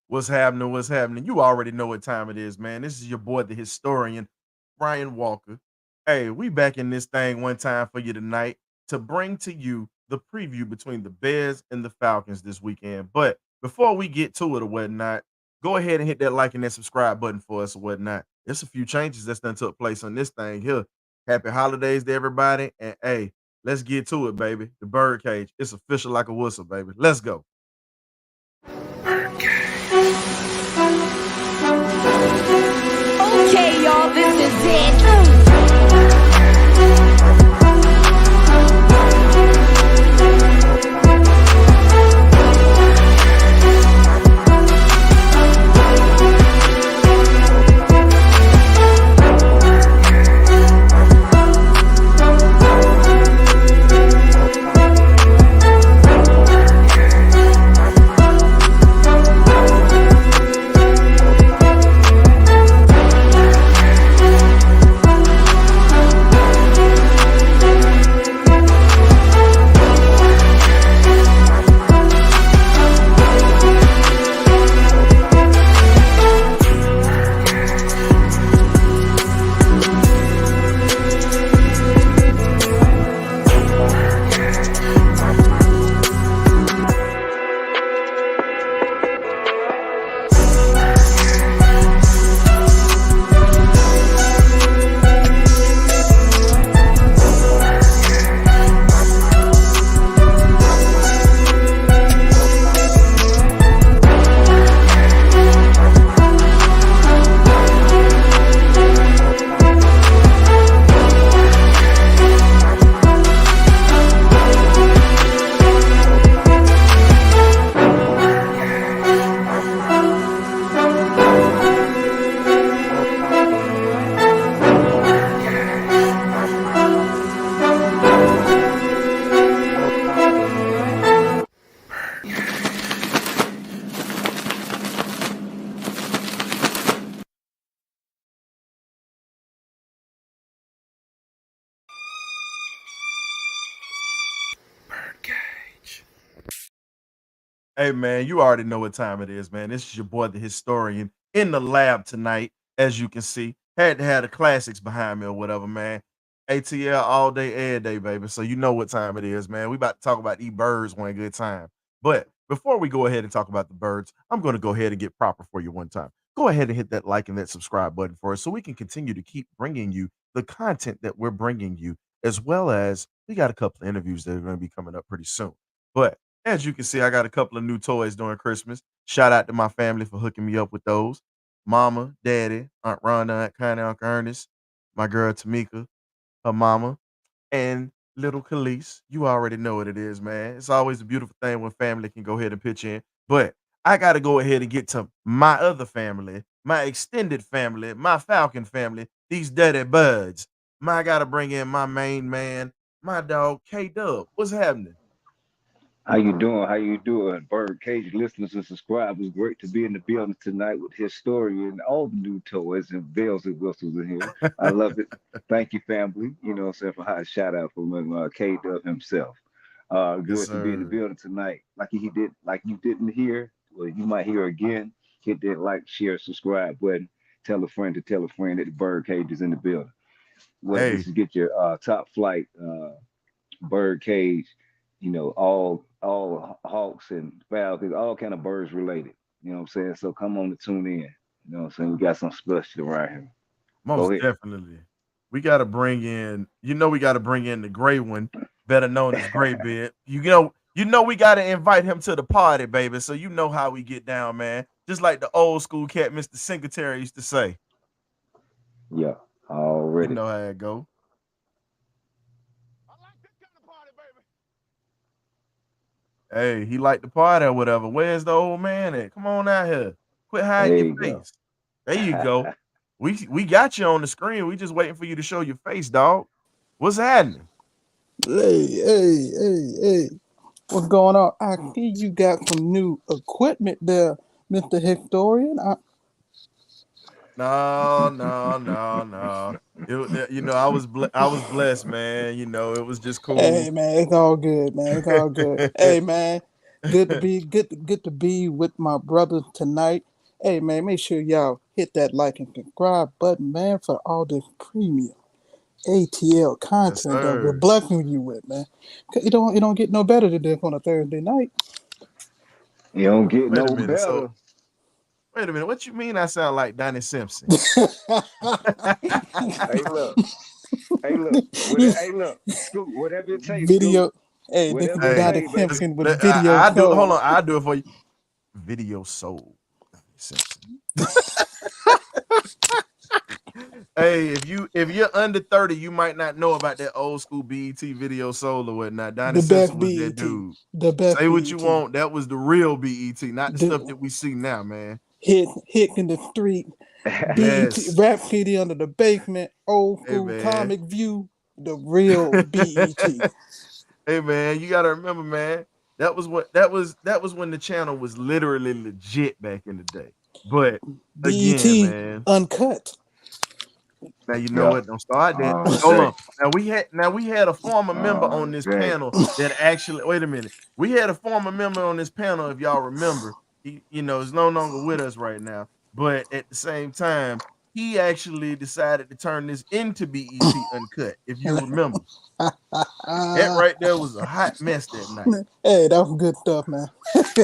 What's happening? What's happening? You already know what time it is, man. This is your boy, the historian, Ryan Walker. Hey, we back in this thing one time for you tonight to bring to you the preview between the Bears and the Falcons this weekend. But before we get to it or whatnot, go ahead and hit that like and that subscribe button for us or whatnot. There's a few changes that's done took place on this thing here. Happy holidays to everybody. And hey, let's get to it, baby. The birdcage. It's official like a whistle, baby. Let's go. Okay, y'all, this is it. Hey man, you already know what time it is, man. This is your boy, the historian, in the lab tonight. As you can see, had to have the classics behind me or whatever, man. ATL all day, every day, baby. So you know what time it is, man. We about to talk about these birds one good time. But before we go ahead and talk about the birds, I'm going to go ahead and get proper for you one time. Go ahead and hit that like and that subscribe button for us, so we can continue to keep bringing you the content that we're bringing you, as well as we got a couple of interviews that are going to be coming up pretty soon. But as you can see, I got a couple of new toys during Christmas. Shout out to my family for hooking me up with those. Mama, Daddy, Aunt Rhonda, Aunt Connie, Uncle Ernest, my girl Tamika, her mama, and little Khalees. You already know what it is, man. It's always a beautiful thing when family can go ahead and pitch in. But I got to go ahead and get to my other family, my extended family, my Falcon family, these Dirtybirdz. I got to bring in my main man, my dog, K Dub. What's happening? How you doing? How you doing? BirdCage listeners and subscribers. Great to be in the building tonight with historian, all the new toys and bells and whistles in here. I love it. Thank you, family. You know what I'm saying, for a hot shout out from K Dub himself. Yes, Good to be in the sir. building tonight. Like you didn't hear, well, you might hear again. Hit that like, share, subscribe button. Tell a friend to tell a friend that the BirdCage is in the building. What Hey, this is get your top flight Birdcage, all hawks and falcons, all kind of birds related. You know what I'm saying? So come on to tune in. You know what I'm saying? We got some special around here. Go most ahead. definitely. We gotta bring in, we gotta bring in the gray one, better known as Graybeard. We gotta invite him to the party, baby. So you know how we get down, man. Just like the old school cat, Mr. Singletary used to say. Yeah, You already. know how it go. Hey, he liked the party or whatever. Where's the old man at? Come on out here. Quit hiding There your you go. face. There you go. We got you on the screen. We just waiting for you to show your face, dog. What's happening? Hey. What's going on? I see you got some new equipment there, Mr. Historian. No, no, no, no. I was blessed, man. It was just cool. Hey, man, it's all good, man. It's all good. Hey, man. Good to be good to be with my brother tonight. Hey man, make sure y'all hit that like and subscribe button, man, for all the premium ATL Yes, content that we're sir. blessing you with, man. 'Cause it don't get no better than this on a Thursday night. You don't get Wait a no minute. So better. wait a minute. What you mean I sound like Donnie Simpson? Hey, look. Hey, look. Hey, look. Scoop. Whatever it takes, Scoop. Video. Hey, this is Whatever the it Hey, Donnie takes, baby. Simpson with video I do. Hold soul. on. I'll do it for you. Video soul. Donnie Simpson. Hey, if you're under 30, you might not know about that old school BET Video Soul or whatnot. Donnie The best Simpson was that BET. dude. The best Say what you BET. want. That was the real BET, not the stuff The that we see now, man. hit in the street. BET Yes. Rap CD under the basement. Old Hey, school man. comic view. The real BET. Hey, man, you gotta remember, man. That was when the channel was literally legit back in the day. But BET again, man, uncut. now you know Yeah. what? Don't start that. Oh, Hold Jay. on. Now we had a former member on this Jay. panel that actually. Wait a minute. We had a former member on this panel. If y'all remember, he is no longer with us right now. But at the same time, he actually decided to turn this into BET Uncut. If you remember, that right there was a hot mess that night. Hey, that was good stuff, man.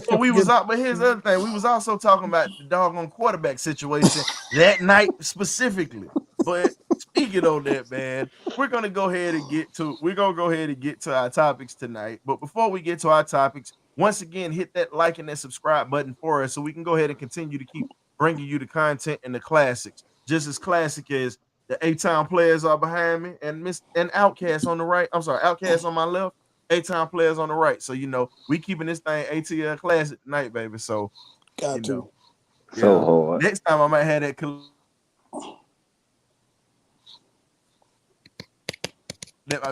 But we was Good. out. But here's the other thing: we was also talking about the doggone quarterback situation that night specifically. But speaking on that, man, we're gonna go ahead and get to our topics tonight. But before we get to our topics, once again, hit that like and that subscribe button for us, so we can go ahead and continue to keep bringing you the content and the classics, just as classic as the A-Town players are behind me and Outcast on the right. I'm sorry, Outcast on my left. A-Town players on the right. So, we keeping this thing ATL classic tonight, baby. So, Got to. So yeah. hard. Next time I might have that.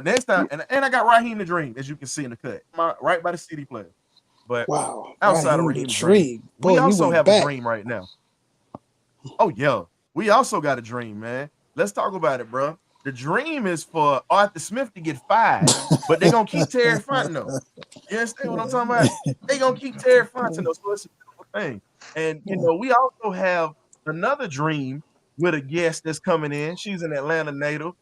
Next time, and I got Raheem the Dream, as you can see in the cut, right by the CD player. But Wow. outside of Raheem Raheem the the Dream, Dream. Boy, we you also went have back. a dream right now. Oh yeah, we also got a dream, man. Let's talk about it, bro. The dream is for Arthur Smith to get fired, but they're gonna keep Terry Fontenot. You understand what I'm talking about? They're gonna keep Terry Fontenot, so it's a beautiful thing. And we also have another dream with a guest that's coming in. She's an Atlanta native,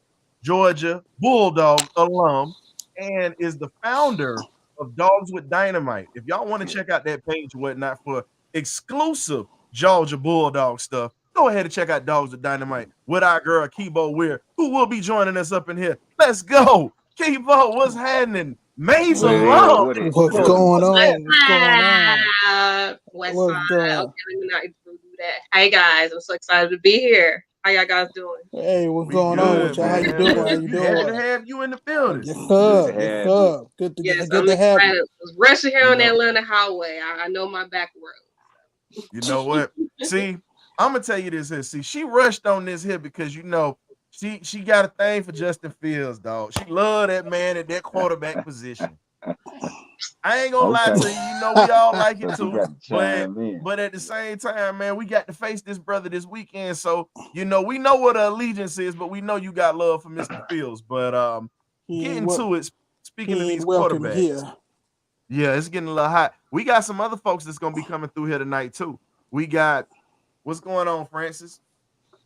Georgia Bulldog alum, and is the founder of Dogs with Dynamite. If y'all want to check out that page or whatnot for exclusive Georgia Bulldog stuff, go ahead and check out Dogs with Dynamite with our girl Kibo Weir, who will be joining us up in here. Let's go. Kibo, what's happening? Maze What it is? alum. What it? What's What going it? on? What's going on? West What's Side. going Okay, on? let me not do that. Hey guys, I'm so excited to be here. How y'all guys doing? Hey, what's We going on good, with y'all? How you man. doing? How you You happy to doing? have you in the building. Yes, Good sir. to Yes, have you. sir. Good Yes, to I'm have excited. you. I was rushing here You on the know, Atlanta highway. I know my back road. you know what? See, I'm gonna tell you this here. See, she rushed on this here because she got a thing for Justin Fields, dog. She love that man at that quarterback position. I ain't gonna lie Okay. to you. We all like it So she too. got to chime in. But at the same time, man, we got to face this brother this weekend. So, we know what allegiance is, but we know you got love for Mr. Fields. But He ain't getting to it, speaking of he ain't these welcome quarterbacks, here. yeah, it's getting a little hot. We got some other folks that's gonna be coming through here tonight too. We got what's going on, Francis?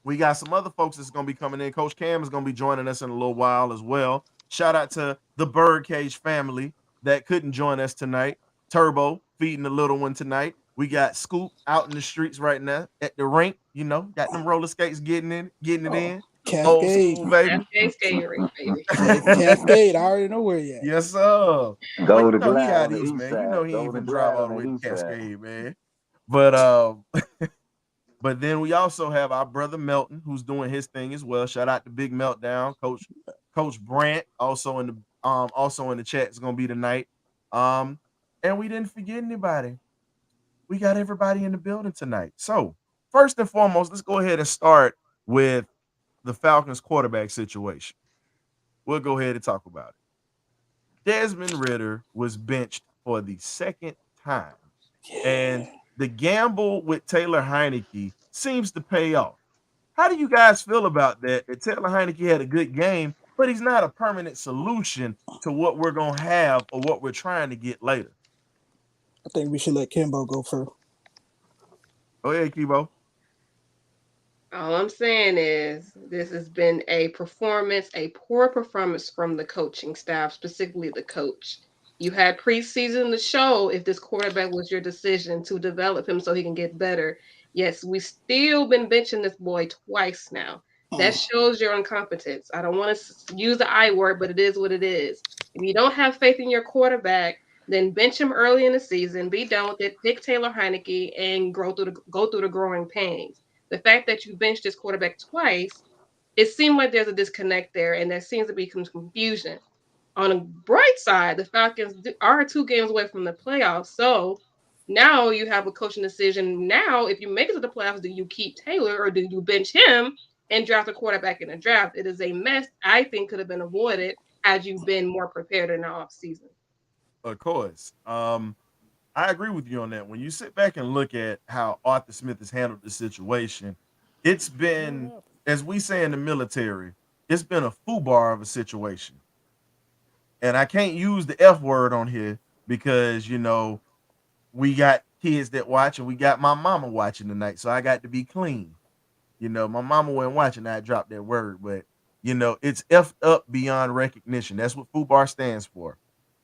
We got some other folks that's gonna be coming in. Coach Cam is gonna be joining us in a little while as well. Shout out to the BirdCage family that couldn't join us tonight. Turbo feeding the little one tonight. We got Scoop out in the streets right now at the rink. Got them roller skates getting it in. Old Cascade. school, baby. Cascade skating rink, baby. Cascade. I already know where you at. Yes, sir. Go Well, to he glide how on the these, east man. side. He Go ain't to even drive glide all on the the way to east side. Cascade, man. But but then we also have our brother Melton, who's doing his thing as well. Shout out to Big Meltdown, Coach Brant, also in the chat is gonna be tonight. And we didn't forget anybody. We got everybody in the building tonight. So first and foremost, let's go ahead and start with the Falcons quarterback situation. We'll go ahead and talk about it. Desmond Ridder was benched for the second time, and the gamble with Taylor Heinicke seems to pay off. How do you guys feel about that? That Taylor Heinicke had a good game, but he's not a permanent solution to what we're gonna have or what we're trying to get later. I think we should let Kimbo go first. Go ahead, Kibo. All I'm saying is this has been a poor performance from the coaching staff, specifically the coach. You had preseason to show if this quarterback was your decision to develop him so he can get better. Yes, we still been benching this boy twice now. That shows your incompetence. I don't want to use the I word, but it is what it is. If you don't have faith in your quarterback, then bench him early in the season. Be done with it. Pick Taylor Heinicke and go through the growing pains. The fact that you benched this quarterback twice, it seemed like there's a disconnect there, and there seems to be some confusion. On the bright side, the Falcons are 2 games away from the playoffs, so now you have a coaching decision. Now, if you make it to the playoffs, do you keep Taylor or do you bench him and draft a quarterback in the draft? It is a mess I think could have been avoided had you been more prepared in the offseason. Of course. I agree with you on that. When you sit back and look at how Arthur Smith has handled the situation, it's been, as we say in the military, it's been a foobar of a situation. And I can't use the F word on here because, we got kids that watch and we got my mama watching tonight. So I got to be clean. My mama wasn't watching, I dropped that word, but it's effed up beyond recognition. That's what foobar stands for.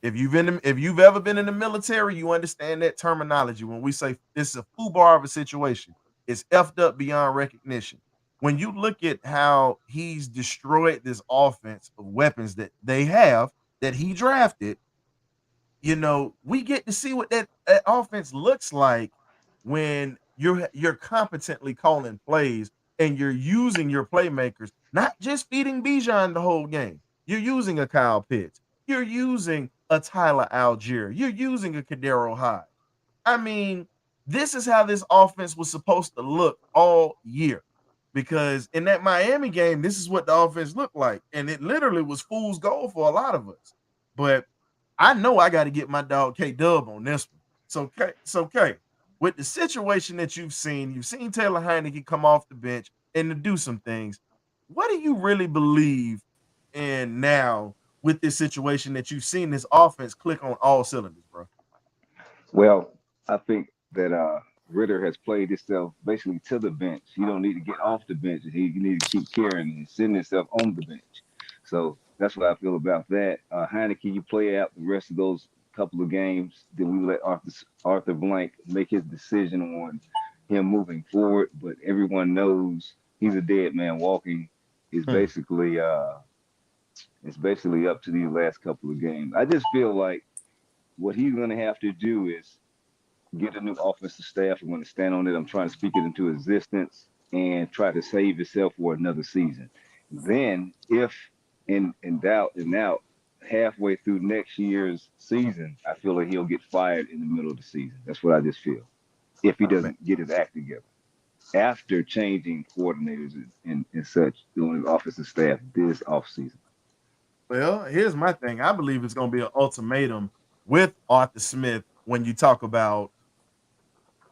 If you've ever been in the military, you understand that terminology. When we say this is a foobar of a situation, it's effed up beyond recognition. When you look at how he's destroyed this offense of weapons that they have that he drafted, we get to see what that offense looks like when you're competently calling plays and you're using your playmakers, not just feeding Bijan the whole game. You're using a Kyle Pitts. You're using a Tyler Algier. You're using a Kadero Hyde. I mean, this is how this offense was supposed to look all year. Because in that Miami game, this is what the offense looked like. And it literally was fool's gold for a lot of us. But I know I got to get my dog K-Dub on this one. So, K, with the situation that you've seen Taylor Heinicke come off the bench and to do some things. What do you really believe in now with this situation that you've seen this offense click on all cylinders, bro? Well, I think that Ritter has played himself basically to the bench. You don't need to get off the bench. You need to keep carrying and sitting himself on the bench. So that's what I feel about that. Heinicke, you play out the rest of those couple of games. Then we let Arthur Blank make his decision on him moving forward. But everyone knows he's a dead man walking. It's basically up to these last couple of games. I just feel like what he's going to have to do is get a new offensive staff. I'm going to stand on it. I'm trying to speak it into existence and try to save himself for another season. Then, if in doubt and out, halfway through next year's season, I feel like he'll get fired in the middle of the season. That's what I just feel. If he doesn't get his act together after changing coordinators and such doing his offensive staff this offseason. Well, here's my thing. I believe it's going to be an ultimatum with Arthur Smith when you talk about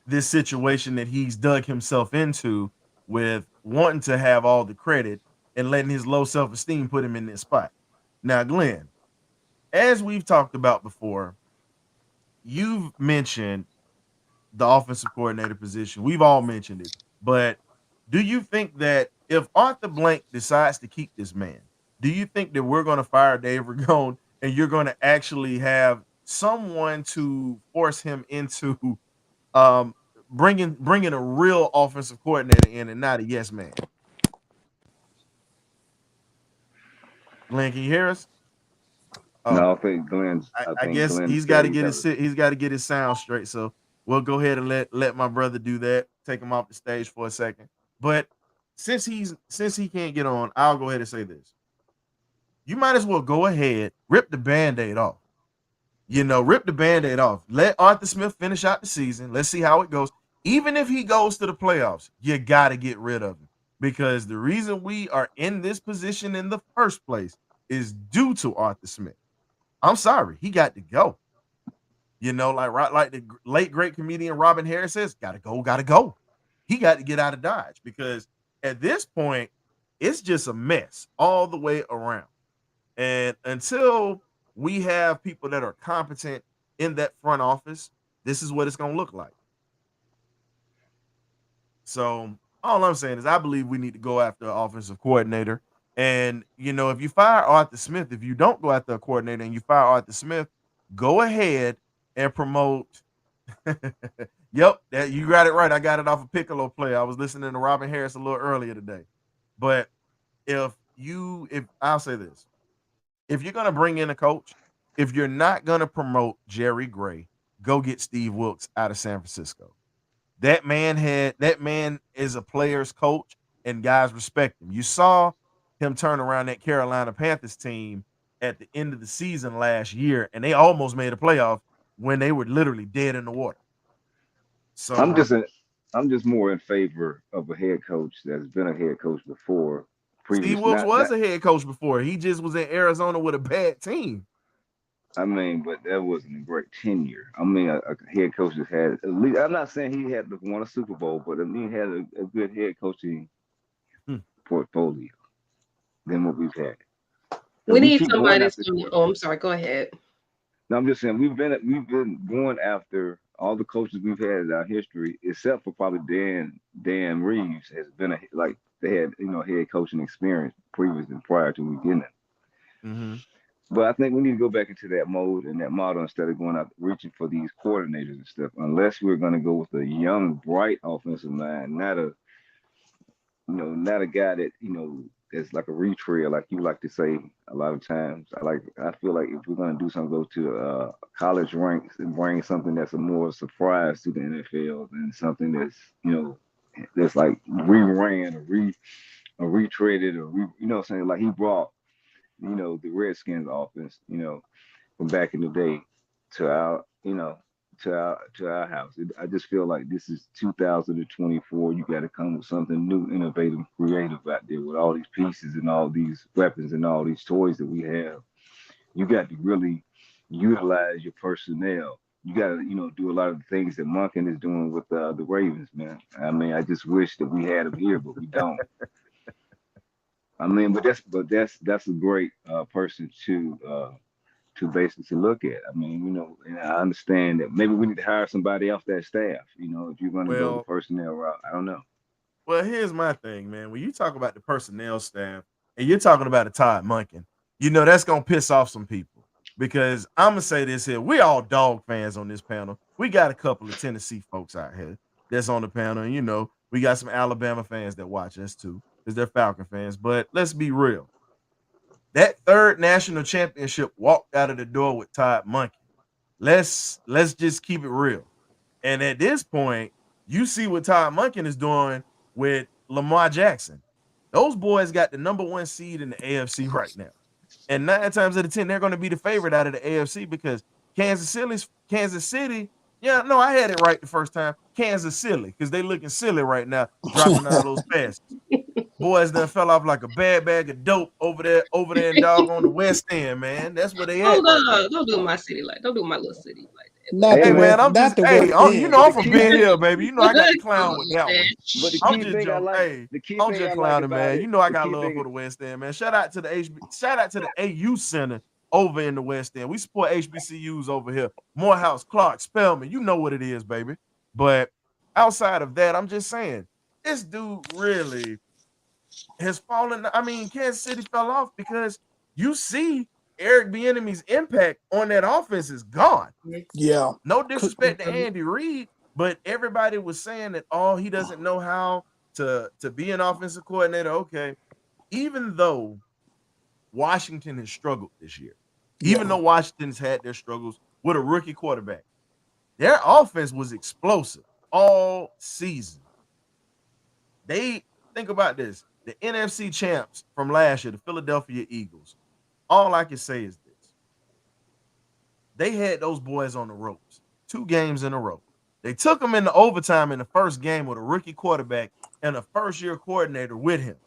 this situation that he's dug himself into with wanting to have all the credit and letting his low self-esteem put him in this spot. Now, Glenn, as we've talked about before, you've mentioned the offensive coordinator position. We've all mentioned it. But do you think that if Arthur Blank decides to keep this man, do you think that we're going to fire Dave Ragone and you're going to actually have someone to force him into bringing a real offensive coordinator in and not a yes man? Glenn, can you hear us? No, I think Glenn's. I guess he's got to get his sound straight. So we'll go ahead and let my brother do that. Take him off the stage for a second. But since he can't get on, I'll go ahead and say this. You might as well go ahead, rip the Band-Aid off. Rip the Band-Aid off. Let Arthur Smith finish out the season. Let's see how it goes. Even if he goes to the playoffs, you got to get rid of him. Because the reason we are in this position in the first is due to Arthur Smith. I'm sorry, he got to go. Like the late great comedian Robin Harris says, gotta go. He got to get out of Dodge because at this point, it's just a mess all the way around. And until we have people that are competent in that front office This is what it's gonna look like. So all I'm saying is I believe we need to go after an offensive coordinator. And if you fire Arthur Smith, if you don't go after a coordinator and you fire Arthur Smith, go ahead and promote. Yep, that you got it right. I got it off a Piccolo play. I was listening to Robin Harris a little earlier today. But if I'll say this, if you're gonna bring in a coach, if you're not gonna promote Jerry Gray, go get Steve Wilkes out of San Francisco. That man is a player's coach, and guys respect him. You saw him turn around that Carolina Panthers team at the end of the season last year, and they almost made a playoff when they were literally dead in the water. So I'm just more in favor of a head coach that's been a head coach before. Steve Wilkes was a head coach before. He just was in Arizona with a bad team. I mean, but that wasn't a great tenure. I mean, a head coach that had at least. I'm not saying he had won a Super Bowl, but I mean, he had a good head coaching portfolio than what we've had. We need somebody. I'm sorry. Go ahead. No, I'm just saying we've been going after all the coaches we've had in our history, except for probably Dan Reeves has been they had head coaching experience previous and prior to we getting it. Mm-hmm. But I think we need to go back into that mode and that model instead of going out reaching for these coordinators and stuff. Unless we're going to go with a young, bright offensive line, not a guy that that's like a retread, like you like to say a lot of times. I feel like if we're going to do something, go to college ranks and bring something that's a more surprise to the NFL than something that's that's like reran or retreaded or what I'm saying, like he brought the Redskins offense, from back in the day to our house. I just feel like this is 2024. You got to come with something new, innovative, creative out there with all these pieces and all these weapons and all these toys that we have. You got to really utilize your personnel. You got to, do a lot of the things that Monken is doing with the Ravens, man. I mean, I just wish that we had them here, but we don't. I mean, but that's a great person to basically look at. I mean, and I understand that maybe we need to hire somebody off that staff. If you're going to go the personnel route, I don't know. Well, here's my thing, man. When you talk about the personnel staff and you're talking about a Todd Monken, that's gonna piss off some people because I'm gonna say this here: we all dog fans on this panel. We got a couple of Tennessee folks out here that's on the panel, and we got some Alabama fans that watch us too. Because they're Falcon fans, but let's be real. That third national championship walked out of the door with Todd Monken. Let's just keep it real. And at this point, you see what Todd Monken is doing with Lamar Jackson. Those boys got the number 1 seed in the AFC right now. And 9 times out of 10, they're going to be the favorite out of the AFC because Kansas City. Yeah, no, I had it right the first time. Kansas City, because they looking silly right now, dropping all those passes. Boys done fell off like a bad bag of dope over there in dog on the West End, man. That's where they at. Don't do my city don't do my little city like that. Hey man, I'm from Ben Hill, baby. I got to clown with that one. But the key thing I like, I'm just clowning, man. I got love for the West End, man. Shout out to the AU Center over in the West End. We support HBCUs over here. Morehouse, Clark, Spelman. You know what it is, baby. But outside of that, I'm just saying, this dude really has fallen. I mean, Kansas City fell off because you see Eric Bieniemy's impact on that offense is gone. Yeah. No disrespect to Andy Reid, but everybody was saying that he doesn't know how to be an offensive coordinator. Okay. Even though Washington has struggled this year, even though Washington's had their struggles with a rookie quarterback, their offense was explosive all season. Think about this. The NFC champs from last year, the Philadelphia Eagles, all I can say is this. They had those boys on the ropes 2 games in a row. They took them into overtime in the first game with a rookie quarterback and a first-year coordinator with him.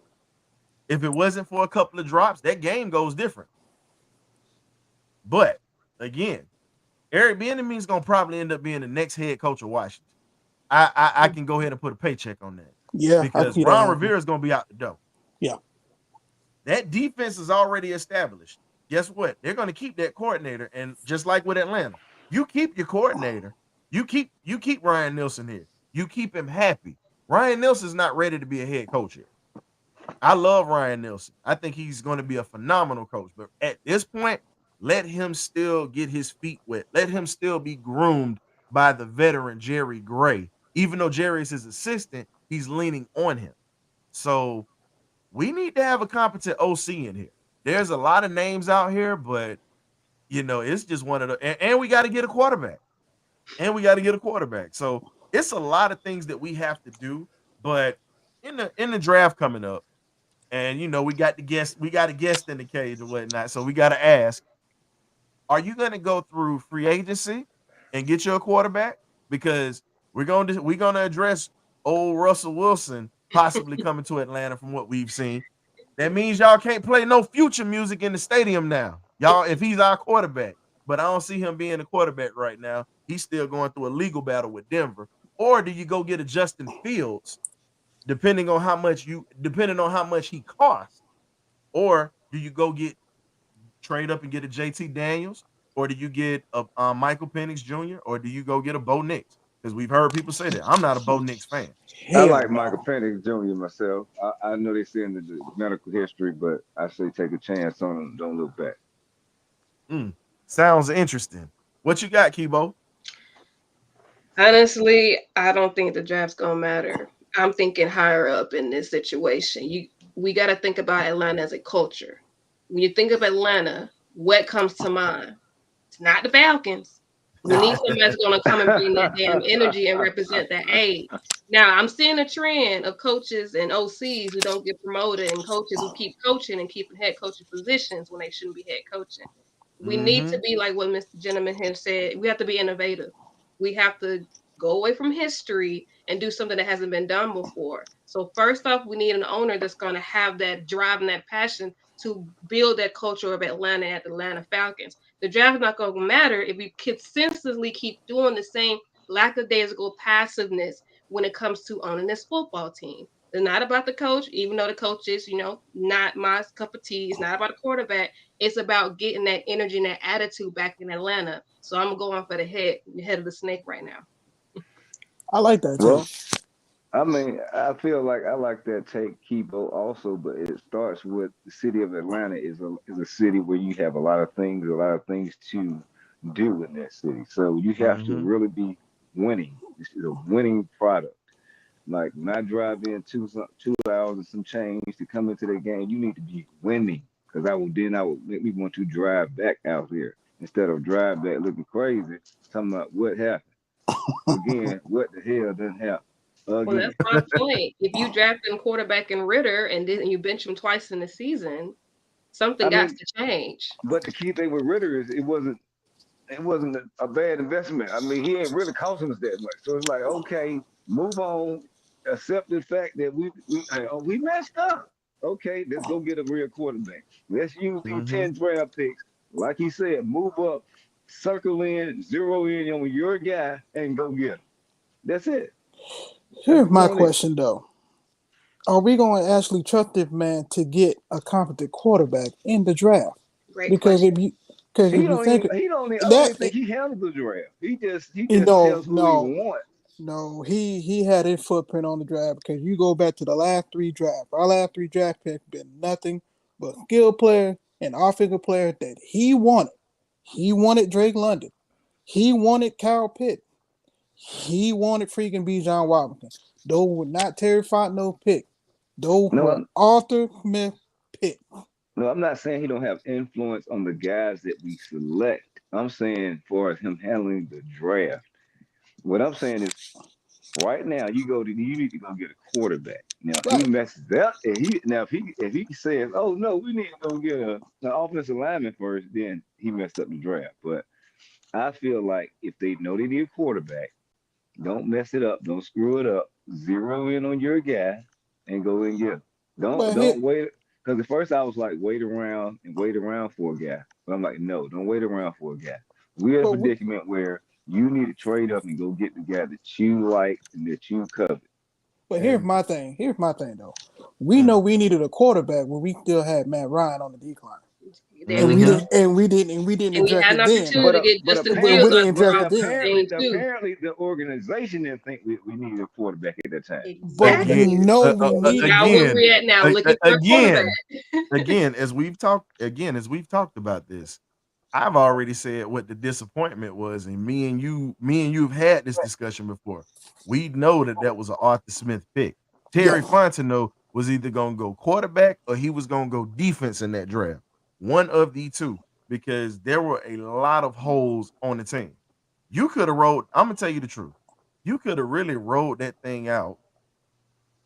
If it wasn't for a couple of drops, that game goes different. But, again, Eric Bieniemy is going to probably end up being the next head coach of Washington. I can go ahead and put a paycheck on that. Yeah, because Ron Rivera is going to be out the door. Yeah, that defense is already established. Guess what? They're going to keep that coordinator, and just like with Atlanta, you keep your coordinator, You keep Ryan Nielsen here. You keep him happy. Ryan Nielsen's not ready to be a head coach yet. I love Ryan Nielsen. I think he's going to be a phenomenal coach. But at this point, let him still get his feet wet. Let him still be groomed by the veteran Jerry Gray. Even though Jerry is his assistant, he's leaning on him. So we need to have a competent OC in here. There's a lot of names out here, but it's just one of the and we got to get a quarterback. So it's a lot of things that we have to do. But in the draft coming up, and we got a guest in the cage and whatnot. So we got to ask, are you going to go through free agency and get you a quarterback? Because we're going to address old Russell Wilson possibly coming to Atlanta from what we've seen. That means y'all can't play no future music in the stadium now. Y'all, if he's our quarterback. But I don't see him being a quarterback right now. He's still going through a legal battle with Denver. Or do you go get a Justin Fields, depending on how much he costs? Or do you go trade up and get a JT Daniels? Or do you get a Michael Penix Jr.? Or do you go get a Bo Nix? Because we've heard people say that. I'm not a Bo Nix fan. I like Michael Penix Jr. myself. I know they say in the medical history, but I say take a chance on him. Don't look back. Sounds interesting. What you got, Kibo? Honestly, I don't think the draft's gonna matter. I'm thinking higher up in this situation. We got to think about Atlanta as a culture. When you think of Atlanta, what comes to mind? It's not the Falcons. We need somebody that's going to come and bring that damn energy and represent that age. Now, I'm seeing a trend of coaches and OCs who don't get promoted and coaches who keep coaching and keeping head coaching positions when they shouldn't be head coaching. We need to be like what Mr. Gentleman has said. We have to be innovative. We have to go away from history and do something that hasn't been done before. So first off, we need an owner that's going to have that drive and that passion to build that culture of Atlanta at the Atlanta Falcons. The draft is not going to matter if we consistently keep doing the same lackadaisical passiveness when it comes to owning this football team. It's not about the coach, even though the coach is, not my cup of tea. It's not about a quarterback. It's about getting that energy and that attitude back in Atlanta. So I'm going for the head of the snake right now. I like that. Well, I mean, I feel like I like that take, Kibo, also, but it starts with the city of Atlanta is a city where you have a lot of things to do in that city. So you have to really be winning. It's a winning product. Like when I drive in 2 hours and some change to come into the game, you need to be winning. Because I would make me want to drive back out here instead of drive back looking crazy, talking about what happened. Again, what the hell doesn't happen? Well, that's my point. If you draft in quarterback and Ritter and then you bench him twice in the season, something got to change. But the key thing with Ritter is it wasn't a bad investment. I mean, he ain't really costing us that much. So it's like, okay, move on, accept the fact that we messed up. Okay, let's go get a real quarterback. Let's use these 10 draft picks. Like he said, move up, circle in, zero in on your guy, and go get him. That's it. Here's my question, though. Are we going to actually trust this man to get a competent quarterback in the draft? Great because question. if you think I don't think he handled the draft. He just tells who he wants. No, he had his footprint on the draft because you go back to the last 3 drafts. Our last 3 draft picks been nothing but skill player and offensive player that he wanted. He wanted Drake London. He wanted Kyle Pitt. He wanted freaking Bijan Robinson. Those were not Terry Fontenot pick. Those were Arthur Smith pick. No, I'm not saying he don't have influence on the guys that we select. I'm saying for him handling the draft. What I'm saying is, right now you need to go get a quarterback. Now if he messes up, if he says, "Oh no, we need to go get an offensive lineman first," then he messed up the draft. But I feel like if they know they need a quarterback, don't mess it up, don't screw it up. Zero in on your guy and go and get him. Don't wait. Because at first I was like, wait around for a guy. But I'm like, no, don't wait around for a guy. We're in a predicament where you need to trade up and go get the guy that you like and that you covet. But here's my thing. Here's my thing, though. We know we needed a quarterback when we still had Matt Ryan on the decline. There we go. and we didn't And we address had an it then. opportunity to get Justin we Fields didn't address it then. apparently the organization didn't think we needed a quarterback at that time. But Exactly. we know we need Now where we at now? Looking for a quarterback. again, as we've talked about this, I've already said what the disappointment was, and me and you have had this discussion before. We know that was an Arthur Smith pick. Terry Fontenot was either going to go quarterback or he was going to go defense in that draft. One of the two, because there were a lot of holes on the team. You could have rolled, I'm going to tell you the truth. You could have really rolled that thing out,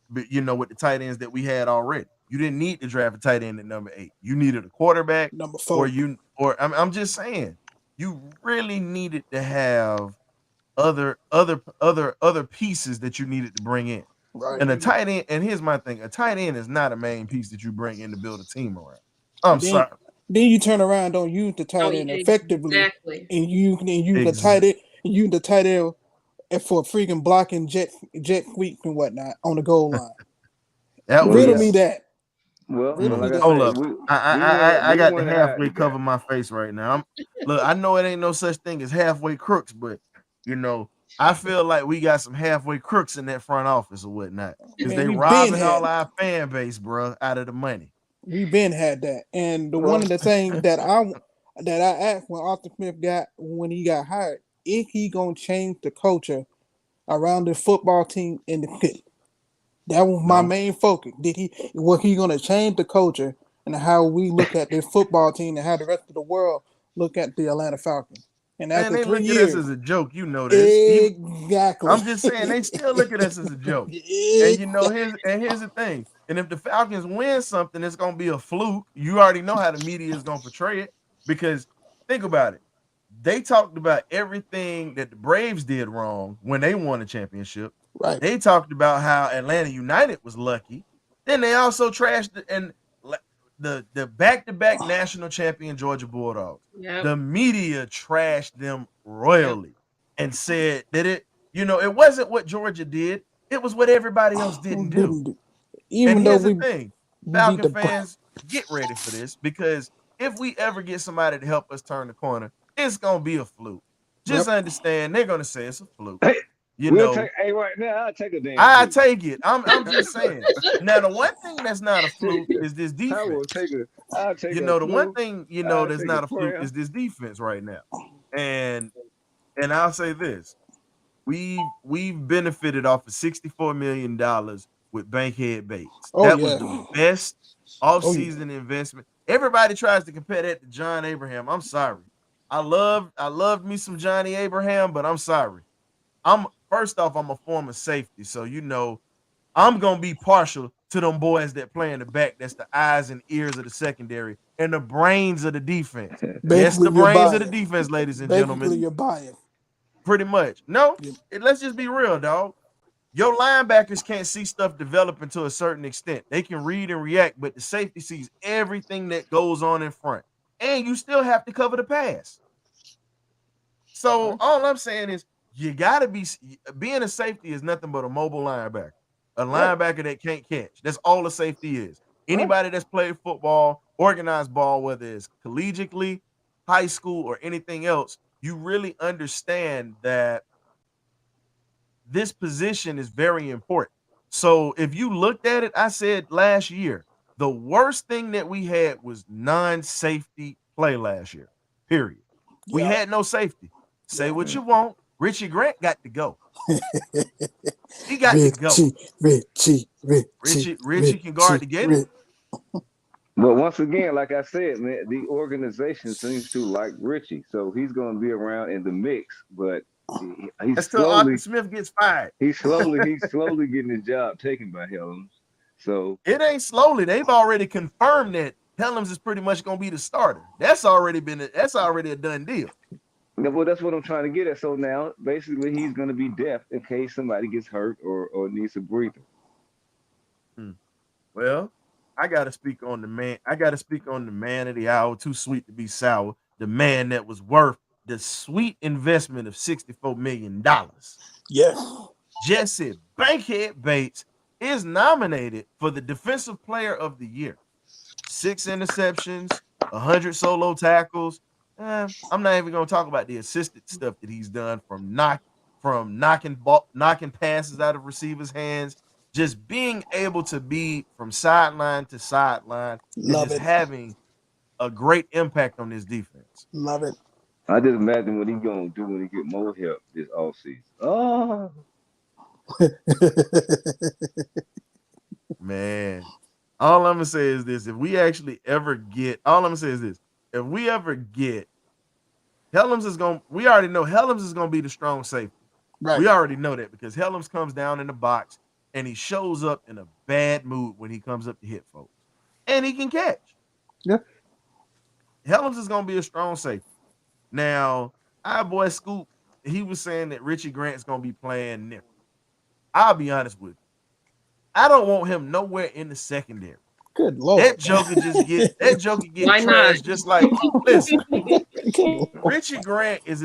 but with the tight ends that we had already. You didn't need to draft a tight end at number 8. You needed a quarterback, number 4. I'm just saying, you really needed to have other pieces that you needed to bring in. Right. And a tight end, and here's my thing: a tight end is not a main piece that you bring in to build a team around. I'm sorry. Then you turn around, don't use the tight end effectively, and you use the tight end, and for freaking blocking jet sweep and whatnot on the goal line. Riddle me that. Well, hold up. I got to halfway cover my face right now. Look, I know it ain't no such thing as halfway crooks, but I feel like we got some halfway crooks in that front office or whatnot, because they robbing all our fan base, bro, out of the money. We've been had that, and one of the things that I asked when Arthur Smith when he got hired, if he gonna change the culture around the football team in the pit. That was my main focus. Was he gonna change the culture and how we look at this football team and how the rest of the world look at the Atlanta Falcons? And after they 3 look years, at us as a joke. You know this. Exactly. I'm just saying they still look at us as a joke. And here's the thing. And if the Falcons win something, it's gonna be a fluke. You already know how the media is gonna portray it. Because think about it. They talked about everything that the Braves did wrong when they won a championship. Right. They talked about how Atlanta United was lucky. Then they also trashed the back-to-back national champion Georgia Bulldogs. Yep. The media trashed them royally and said that it wasn't what Georgia did. It was what everybody else didn't do. Even here's the thing, Falcon fans, get ready for this, because if we ever get somebody to help us turn the corner, it's gonna be a fluke. Just understand, they're gonna say it's a fluke. Right now, I'll take a damn. I take it. I'm just saying. Now, the one thing that's not a fluke is this defense. I'll take the one thing that's not a fluke is this defense right now. And I'll say this: we've benefited off of $64 million with Bankhead Bates. That was the best off-season investment. Everybody tries to compare that to John Abraham. I'm sorry. I loved me some Johnny Abraham, but I'm sorry. First off, I'm a former safety, so I'm gonna be partial to them boys that play in the back. That's the eyes and ears of the secondary and the brains of the defense. That's the brains of the defense, ladies and gentlemen. You're biased. Pretty much. No, let's just be real, dog. Your linebackers can't see stuff developing to a certain extent. They can read and react, but the safety sees everything that goes on in front, and you still have to cover the pass. So all I'm saying is, you gotta being a safety is nothing but a mobile linebacker, a linebacker that can't catch. That's all a safety is. Anybody that's played football, organized ball, whether it's collegiately, high school, or anything else, you really understand that this position is very important. So if you looked at it, I said last year, the worst thing that we had was non-safety play last year, period. We had no safety. Say what you want. Richie Grant got to go. He got to go. Richie can guard the gate. But once again, like I said, man, the organization seems to like Richie, so he's going to be around in the mix. But that's till Arthur Smith gets fired. He's slowly getting his job taken by Helms. So it ain't slowly. They've already confirmed that Helms is pretty much going to be the starter. That's already a done deal. Well, that's what I'm trying to get at. So now, basically, he's going to be depth in case somebody gets hurt or needs a breather. Well, I got to speak on the man. I got to speak on the man of the hour. Too sweet to be sour. The man that was worth the sweet investment of $64 million. Yes. Jessie Bates is nominated for the Defensive Player of the Year. 6 interceptions, 100 solo tackles. I'm not even gonna talk about the assisted stuff that he's done from knocking passes out of receivers' hands, just being able to be from sideline to sideline and Love just it. having a great impact on this defense. Love it. I just imagine what he's gonna do when he get more help this offseason. Oh, Man, all I'm gonna say is this: if we actually ever get, all I'm gonna say is this: if we ever get Helms is gonna, we already know Helms is gonna be the strong safety. Right. We already know that because Helms comes down in the box and he shows up in a bad mood when he comes up to hit folks, and he can catch. Yeah. Helms is gonna be a strong safety. Now, our boy Scoop, he was saying that Richie Grant's gonna be playing nickel. I'll be honest with you. I don't want him nowhere in the secondary. Good Lord. That joker get Why trashed not? just like listen. Good Lord. Richie Grant is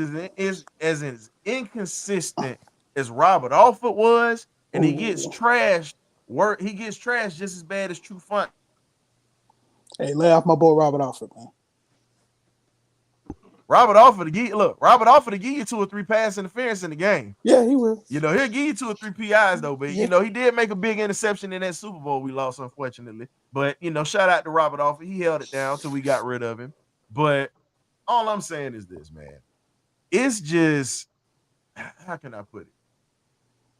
as inconsistent as Robert Alford was, and he gets trashed. He gets trashed just as bad as True Font. Hey, lay off my boy Robert Alford, man. Robert Alford to give you 2 or 3 pass interference in the game. Yeah, he will. You know, he'll give you 2 or 3 PIs though, but Yeah. you know, he did make a big interception in that Super Bowl we lost, unfortunately. But you know, shout out to Robert Alford. He held it down till we got rid of him. But all I'm saying is this, man. It's just, how can I put it?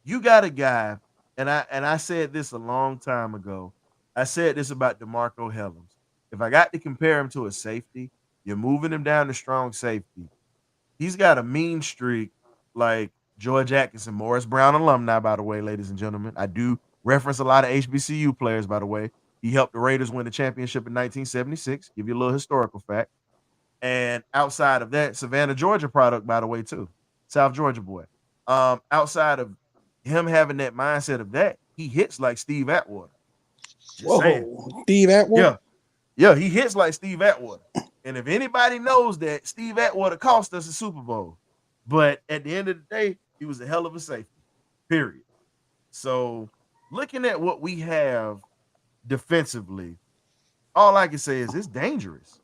You got a guy, and I said this a long time ago. I said this about DeMarco Helms. If I got to compare him to a safety, you're moving him down to strong safety. He's got a mean streak like George Atkinson, Morris Brown alumni, by the way, ladies and gentlemen. I do reference a lot of HBCU players, by the way. He helped the Raiders win the championship in 1976. Give you a little historical fact. And outside of that, Savannah, Georgia product, by the way, too. South Georgia boy. Outside of him having that mindset of that, he hits like Steve Atwater. Just saying. Whoa, Steve Atwater. Yeah, he hits like Steve Atwater. And if anybody knows that, Steve Atwater cost us a Super Bowl. But at the end of the day, he was a hell of a safety, period. So looking at what we have defensively, all I can say is it's dangerous.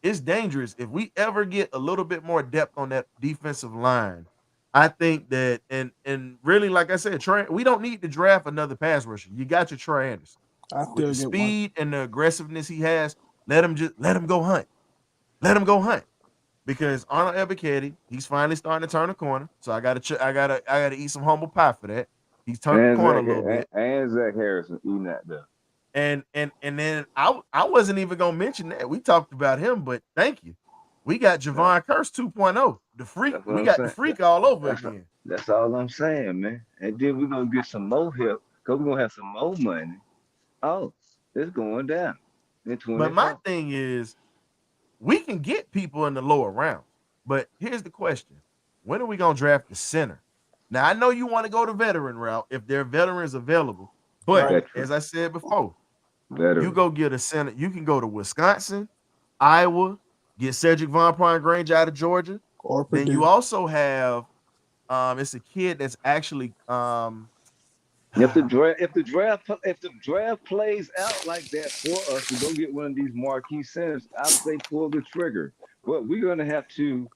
It's dangerous. If we ever get a little bit more depth on that defensive line, I think that, and really, like I said, we don't need to draft another pass rusher. You got your Troy Anderson. I With the speed and the aggressiveness he has, let him go hunt. Let him go hunt. Because Arnold Ebiketie, he's finally starting to turn the corner. So I gotta eat some humble pie for that. He's turned the corner a little bit. And Zach Harrison eating that though. And then I wasn't even gonna mention that. We talked about him, but thank you. We got Javon Curse 2.0. The freak. We got the freak all over again. That's all I'm saying, man. And then we're gonna get some more help because we're gonna have some more money. Oh, it's going down. But my thing is, we can get people in the lower rounds. But here's the question: when are we gonna draft the center? Now I know you want to go the veteran route if there are veterans available, but as I said before, you go get a center. You can go to Wisconsin, Iowa, get Cedric Von Granger out of Georgia. Or then you also have it's a kid that's actually if the draft plays out like that for us to go get one of these marquee centers, I say pull the trigger. But we're gonna have to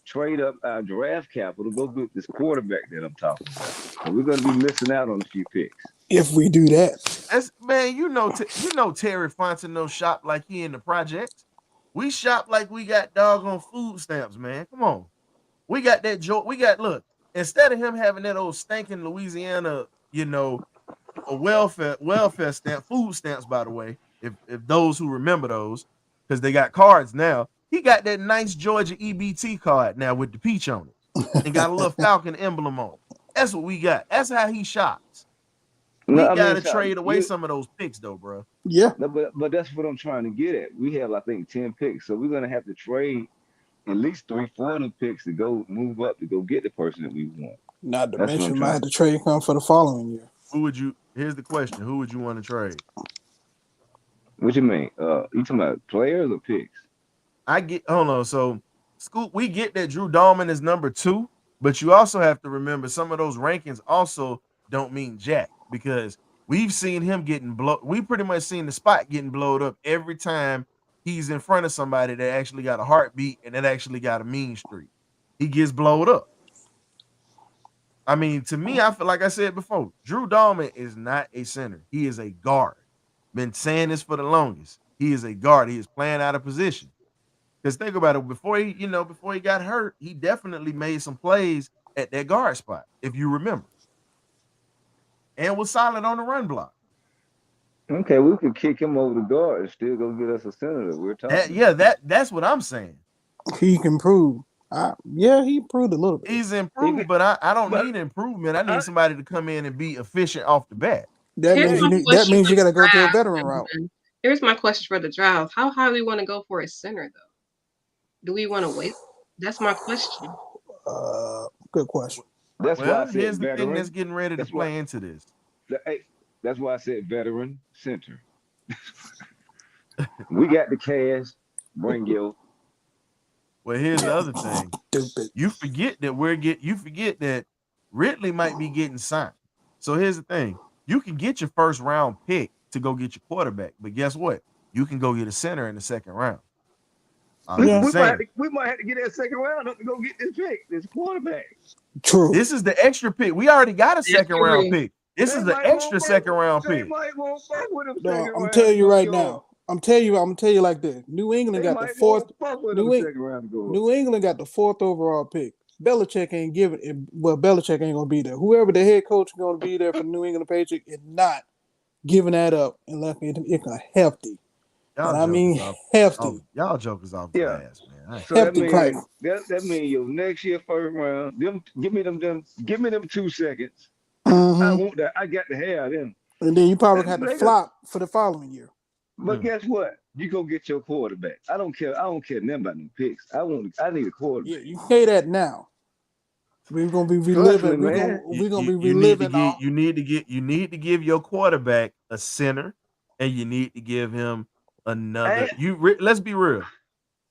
trade up our draft capital to go get this quarterback that I'm talking about. So we're gonna be missing out on a few picks. If we do that. Man, you know Terry Fontenot shop like he in the projects. We shop like we got doggone food stamps, man. Come on. We got that joke. Look, instead of him having that old stinking Louisiana, a welfare stamp, food stamps, by the way, if those who remember those, because they got cards now. He got that nice Georgia EBT card now with the peach on it and got a little Falcon emblem on it. That's what we got. That's how he shops. We gotta trade away some of those picks, though, bro. Yeah. No, but that's what I'm trying to get at. We have, I think, 10 picks, so we're gonna have to trade at least 3-4 of them picks to go move up to go get the person that we want. Not to mention, we might have to trade come for the following year. Here's the question: who would you want to trade? What you mean? You talking about players or picks? Hold on. So, Scoop, we get that Drew Dahlman is number 2, but you also have to remember some of those rankings also don't mean jack because we've seen him getting blown. We pretty much seen the spot getting blowed up every time he's in front of somebody that actually got a heartbeat and that actually got a mean streak. He gets blowed up. I mean, to me, I feel like I said before, Drew Dahlman is not a center. He is a guard. Been saying this for the longest. He is a guard. He is playing out of position. Because think about it, before he got hurt, he definitely made some plays at that guard spot, if you remember. And was solid on the run block. Okay, we could kick him over the guard and still go get us a center that we're talking. That's what I'm saying. He can improve. He improved a little bit. He's improved, but I don't need improvement. I need somebody to come in and be efficient off the bat. That means you got to go to a veteran route. Here's my question for the draft: how high do we want to go for a center, though? Do we want to wait? That's my question. Good question. That's why I said here's the veteran. thing that's getting ready to play into this. That's why I said veteran center. We got the cash. Bring your. Well, here's the other thing. You forget that Ridley might be getting signed. So here's the thing. You can get your first round pick to go get your quarterback, but guess what? You can go get a center in the second round. We might have to get that second round up to go get this pick, this quarterback. True. This is the extra pick. We already got a second round pick. This is the extra second round pick. I'm telling you right now. I'm gonna tell you like this. New England got the fourth. New England got the fourth overall pick. Belichick ain't giving it. Well, Belichick ain't gonna be there. Whoever the head coach is gonna be there for New England Patriots is not giving that up unless it's a hefty. Hefty. Y'all jokers off the ass, man. So that means your next year first round. Give me them 2 seconds. Mm-hmm. I want that. I got to have them. And then you probably had to flop for the following year. But guess what? You go get your quarterback. I don't care nothing about them picks. I need a quarterback. Yeah, you say that now. We're gonna be reliving. We're gonna be reliving. You need to give your quarterback a center, and you need to give him another. Let's be real.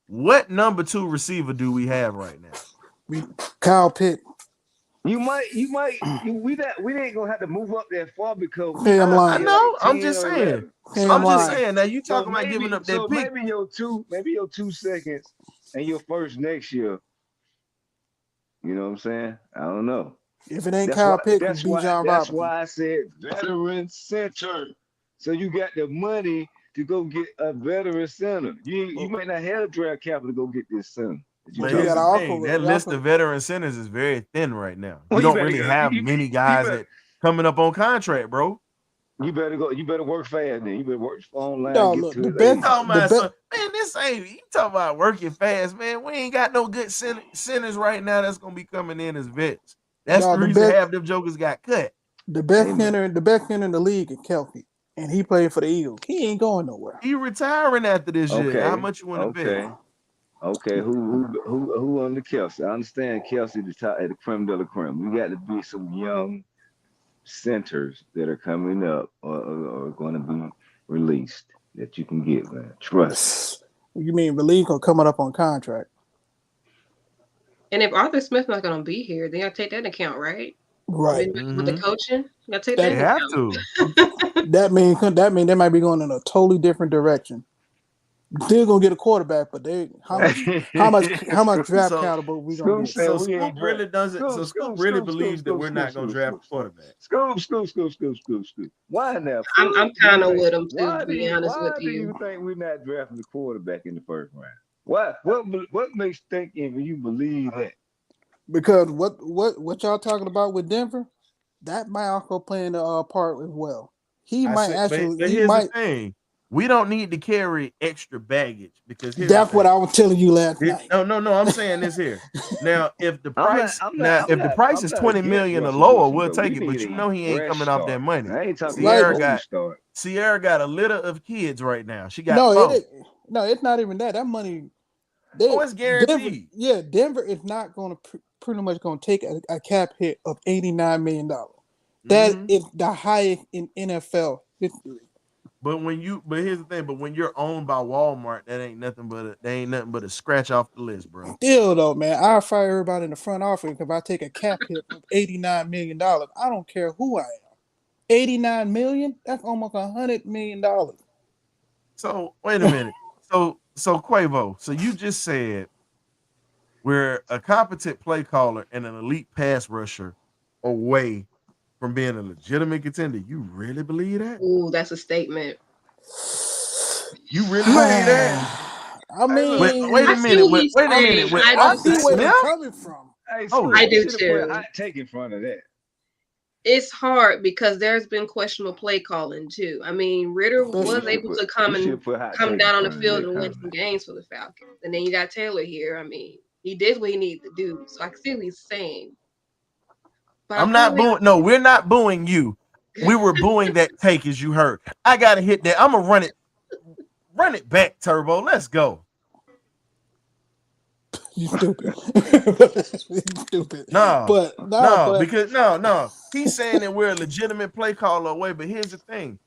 What number 2 receiver do we have right now? Kyle Pitt. We ain't gonna have to move up that far because I'm lying. I know. I'm just saying. I'm just saying. Now you talking about giving up that pick. Maybe your 2 seconds and your first next year. You know what I'm saying? I don't know. If it ain't Kyle Pitt, it's be John Robinson. That's why I said veteran center. So you got the money to go get a veteran center. You might not have draft capital to go get this center. That list of veteran centers is very thin right now. You don't really have many guys that coming up on contract, bro. You better go. You better work fast. Then you better work online. No, look, man, this ain't you talking about working fast, man. We ain't got no good centers right now. That's gonna be coming in as vets. That's the reason half them jokers got cut. The best center in the league is Kelce, and he played for the Eagles. He ain't going nowhere. He retiring after this year. How much you want to bet? Okay, who on the Kelce? I understand Kelce the top at the creme de la creme. We got to be some young centers that are coming up or going to be released that you can get, man. Trust. You mean released or coming up on contract? And if Arthur Smith's not going to be here, then you take that into account, right? Right. With the coaching, you take that into account. To. That means they might be going in a totally different direction. Still gonna get a quarterback, but how much draft capital we gonna get? So Scoop really doesn't. So Scoop really believes that we're not gonna draft a quarterback. Scoop. Why now? I'm kind of with him too. To be honest with you, why do you think we're not drafting the quarterback in the first round? What makes you think you believe that? Because what y'all talking about with Denver, that might also play in a part as well. The thing. We don't need to carry extra baggage because that's what I was telling you last night. No. I'm saying this here. Now, if the price is $20 million or lower, we'll take it. But you know he ain't coming off that money. Sierra got a litter of kids right now. She got it's not even that. That money. It's guaranteed. Denver is not going to pretty much going to take a cap hit of $89 million. That is the highest in NFL history. But here's the thing. But when you're owned by Walmart, that ain't nothing but a scratch off the list, bro. Still though, man, I'll fire everybody in the front office if I take a cap hit of $89 million. I don't care who I am. $89 million? That's almost $100 million. So wait a minute. So So Quavo, so you just said we're a competent play caller and an elite pass rusher away from being a legitimate contender. You really believe that? Ooh, that's a statement. You really believe that? I Hey, look, Wait, mean, wait a I see minute. what Wait, he's wait a minute. saying. With I I do Arthur see where too. they're Smith? coming from. hey, Hold Smooth, I on. you do should have put a too. hot take in front of that. It's hard because there's been questionable play calling too. I mean, Ritter Yeah, was Especially, able to you should have put hot come take in down on the front of field that and win some comment. games for the Falcons. And then you got Taylor here. I mean, he did what he needed to do. So I can see what he's saying. But I I'm feel not booing. No, we're not booing you. We were booing that take as you heard. I gotta hit that. I'm gonna run it back, Turbo. Let's go. you stupid. You stupid. No, But nah, no, but because no. He's saying that we're a legitimate play caller away, but here's the thing: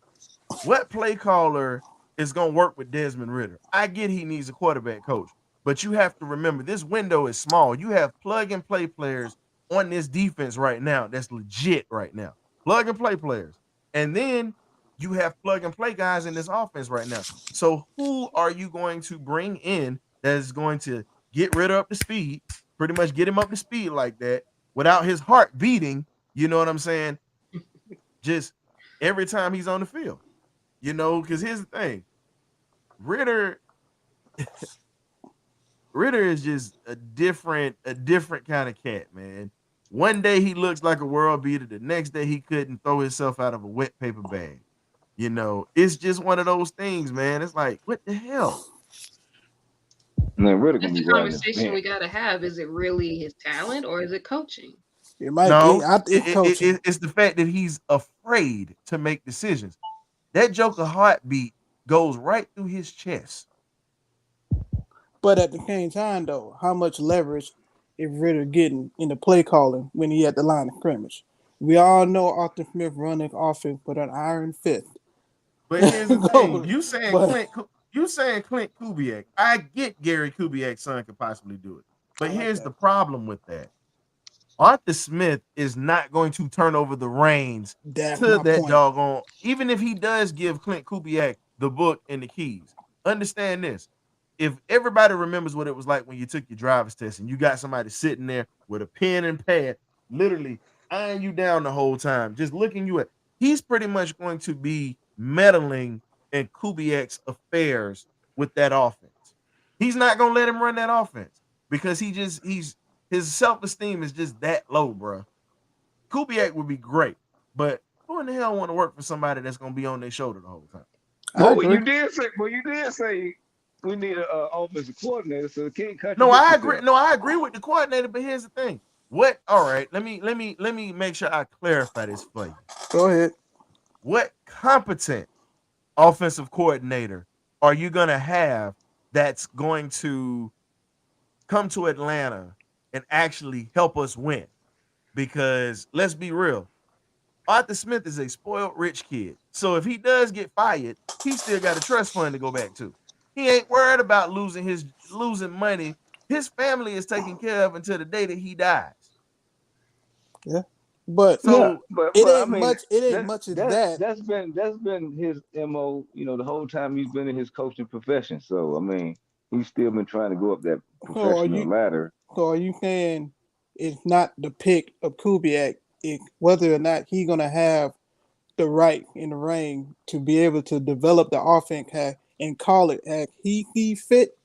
what play caller is gonna work with Desmond Ritter? I get he needs a quarterback coach, but you have to remember this window is small. You have plug and play players on this defense right now. That's legit right now. Plug and play players, and then you have plug and play guys in this offense right now. So who are you going to bring in that is going to get Ritter up to speed? Pretty much get him up to speed like that without his heart beating. You know what I'm saying? Just every time he's on the field. You know, because here's the thing. Ritter Ritter is just a different kind of cat, man. One day he looks like a world beater, the next day he couldn't throw himself out of a wet paper bag. You know, it's just one of those things, man. It's like, what the hell? And then Ritter gonna that's be the riding this conversation we bench. got to have. Is it really his talent or is it coaching? it might be. No, It's coaching. it's the fact that he's afraid to make decisions. That Joker heartbeat goes right through his chest. But at the same time, though, how much leverage is Ritter getting in the play calling when he at the line of scrimmage? We all know Arthur Smith running offense with an iron fist. But here's the thing: But You saying Clint Kubiak? I get Gary Kubiak's son could possibly do it, I but like here's that. the problem with that: Arthur Smith is not going to turn over the reins That's to my that point. doggone. Even if he does give Clint Kubiak the book and the keys, understand this: if everybody remembers what it was like when you took your driver's test and you got somebody sitting there with a pen and pad, literally eyeing you down the whole time, just looking you at, he's pretty much going to be meddling in Kubiak's affairs with that offense. He's not gonna let him run that offense because he's his self-esteem is just that low, bro. Kubiak would be great, but who in the hell want to work for somebody that's gonna be on their shoulder the whole time? I Well, agree. you did say we need an offensive coordinator, so it can't No, contradict I agree. yourself. No, I agree with the coordinator, but here's the thing. What all right, let me make sure I clarify this for you. Go ahead. What competent offensive coordinator are you gonna have that's going to come to Atlanta and actually help us win? Because let's be real, Arthur Smith is a spoiled rich kid. So if he does get fired, he still got a trust fund to go back to. He ain't worried about losing money. His family is taken care of until the day that he dies. Yeah. But Yeah, So it I ain't mean much. It ain't much as that. that's been his mo. You know, the whole time he's been in his coaching profession. So I mean, he's still been trying to go up that So are professional you? ladder. So are you saying it's not the pick of Kubiak? It, whether or not he gonna have the right in the ring to be able to develop the offense and call it as he fit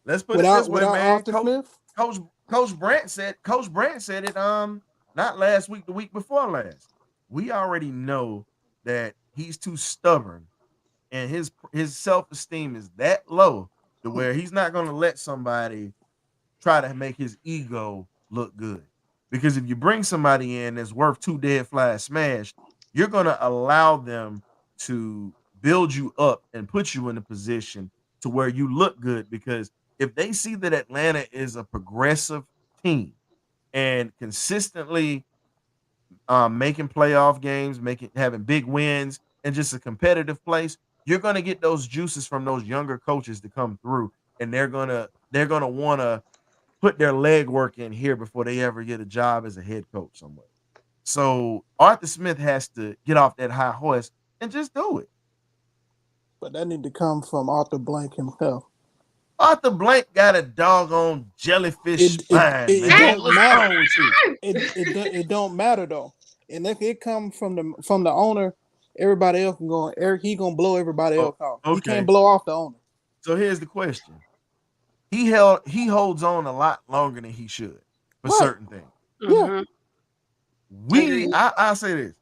let's put it this way, without man. Arthur Smith. Coach Coach Brant said it not last week, the week before last. We already know that he's too stubborn and his self-esteem is that low to where he's not going to let somebody try to make his ego look good. Because if you bring somebody in that's worth two dead flies smashed, you're going to allow them to build you up and put you in a position to where you look good. Because if they see that Atlanta is a progressive team and consistently making playoff games, making having big wins, and just a competitive place, you're going to get those juices from those younger coaches to come through, and they're gonna want to put their legwork in here before they ever get a job as a head coach somewhere. So Arthur Smith has to get off that high horse and just do it. But that need to come from Arthur Blank himself. Arthur Blank got a doggone jellyfish It spine, man. don't What's matter. wrong with you? It don't matter though. And if it comes from the owner, everybody else can go. He gonna blow everybody Oh, else off. He okay. can't blow off the owner. So here's the question. He holds on a lot longer than he should for Right. certain things. Mhm. I say this.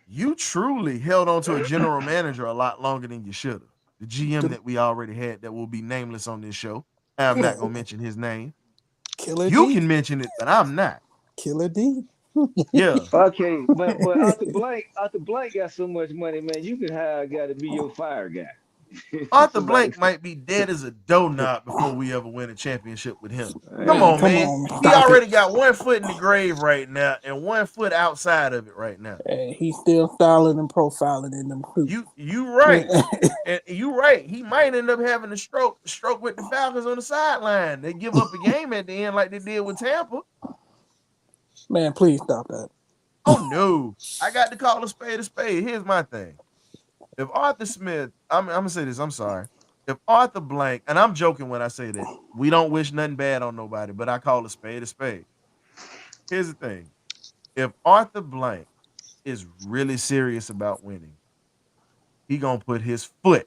You truly held on to a general manager a lot longer than you should have. The GM that we already had that will be nameless on this show. I'm not gonna mention his name. Killer You D. can mention it, but I'm not. Killer D. Yeah. Okay, but Arthur Blank got so much money, man. You can hire a guy to be your fire guy. Arthur Somebody- Blank might be dead as a doughnut before we ever win a championship with him. Man, Come on, Come man. on, He stop already it. got 1 foot in the grave right now and 1 foot outside of it right now. Hey, he's still styling and profiling in them suits. You right. And you right. He might end up having a stroke with the Falcons on the sideline. They give up a game at the end like they did with Tampa. Man, please stop that. Oh no. I got to call a spade a spade. Here's my thing. If Arthur Smith, I'm gonna say this, I'm sorry. If Arthur Blank, and I'm joking when I say that, we don't wish nothing bad on nobody, but I call a spade a spade. Here's the thing. If Arthur Blank is really serious about winning, he gonna put his foot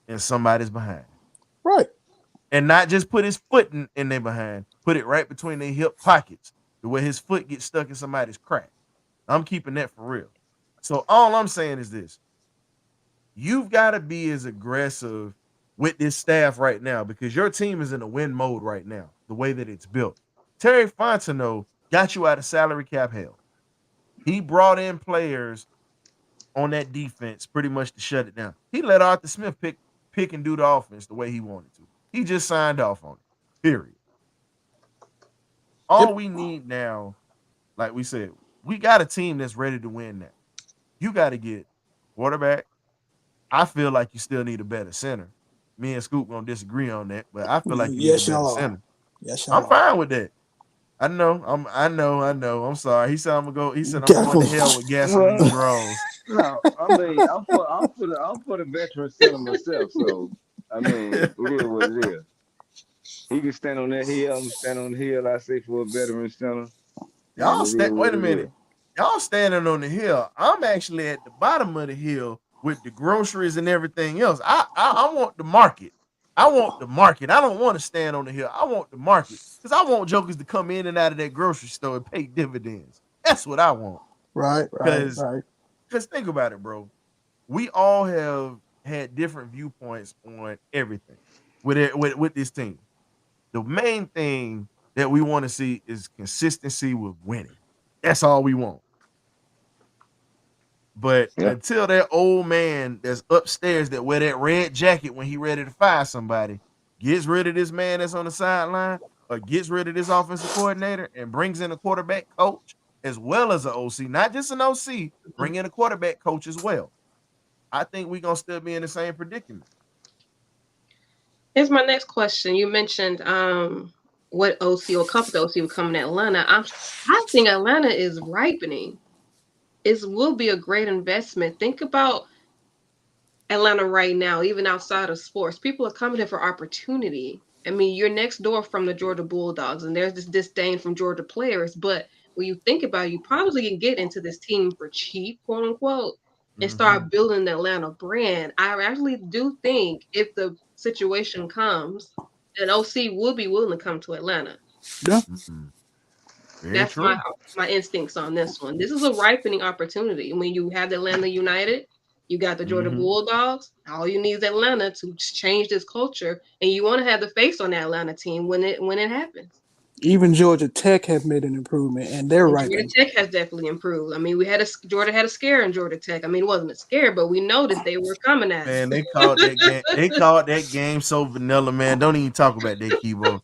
in somebody's behind. Right. And not just put his foot in their behind, put it right between their hip pockets, the way his foot gets stuck in somebody's crack. I'm keeping that for real. So all I'm saying is this. You've got to be as aggressive with this staff right now because your team is in a win mode right now, the way that it's built. Terry Fontenot got you out of salary cap hell. He brought in players on that defense pretty much to shut it down. He let Arthur Smith pick and do the offense the way he wanted to. He just signed off on it, period. All we need now, like we said, we got a team that's ready to win now. You got to get quarterback. I feel like you still need a better center. Me and Scoop gonna disagree on that, but I feel like you Yes, need a better y'all are. center. Yes, I'm y'all are. fine with that. I know. I'm sorry. He said I'm gonna go. He said I'm going to hell with gasoline draws. No, I mean I'm for the veteran center myself. So I mean it is what it is. He can stand on that hill. I'm gonna stand on the hill. I say for a veteran center. Y'all And it is what wait a it minute. is. Y'all standing on the hill. I'm actually at the bottom of the hill with the groceries and everything else. I want the market. I want the market. I don't want to stand on the hill. I want the market because I want jokers to come in and out of that grocery store and pay dividends. That's what I want. Right. Because think about it, bro. We all have had different viewpoints on everything with this team. The main thing that we want to see is consistency with winning. That's all we want. But until that old man that's upstairs that wear that red jacket when he ready to fire somebody gets rid of this man that's on the sideline or gets rid of this offensive coordinator and brings in a quarterback coach as well as an OC, not just an OC, bring in a quarterback coach as well. I think we're going to still be in the same predicament. Here's my next question. You mentioned what OC or a couple of OC would come in Atlanta. I think Atlanta is ripening. It will be a great investment. Think about Atlanta right now, even outside of sports. People are coming here for opportunity. I mean, you're next door from the Georgia Bulldogs, and there's this disdain from Georgia players. But when you think about it, you probably can get into this team for cheap, quote unquote, and start building the Atlanta brand. I actually do think if the situation comes, an OC would be willing to come to Atlanta. Yeah. That's true. my instincts on this one. This is a ripening opportunity. When you have the Atlanta United, you got the Georgia Bulldogs. All you need is Atlanta to change this culture, and you want to have the face on that Atlanta team when it happens. Even Georgia Tech have made an improvement, and they're right. Georgia Tech has definitely improved. I mean, Georgia had a scare in Georgia Tech. I mean, it wasn't a scare, but we know that they were coming at us. Man, they called that game. They called that game so vanilla, man. Don't even talk about that, Kibo.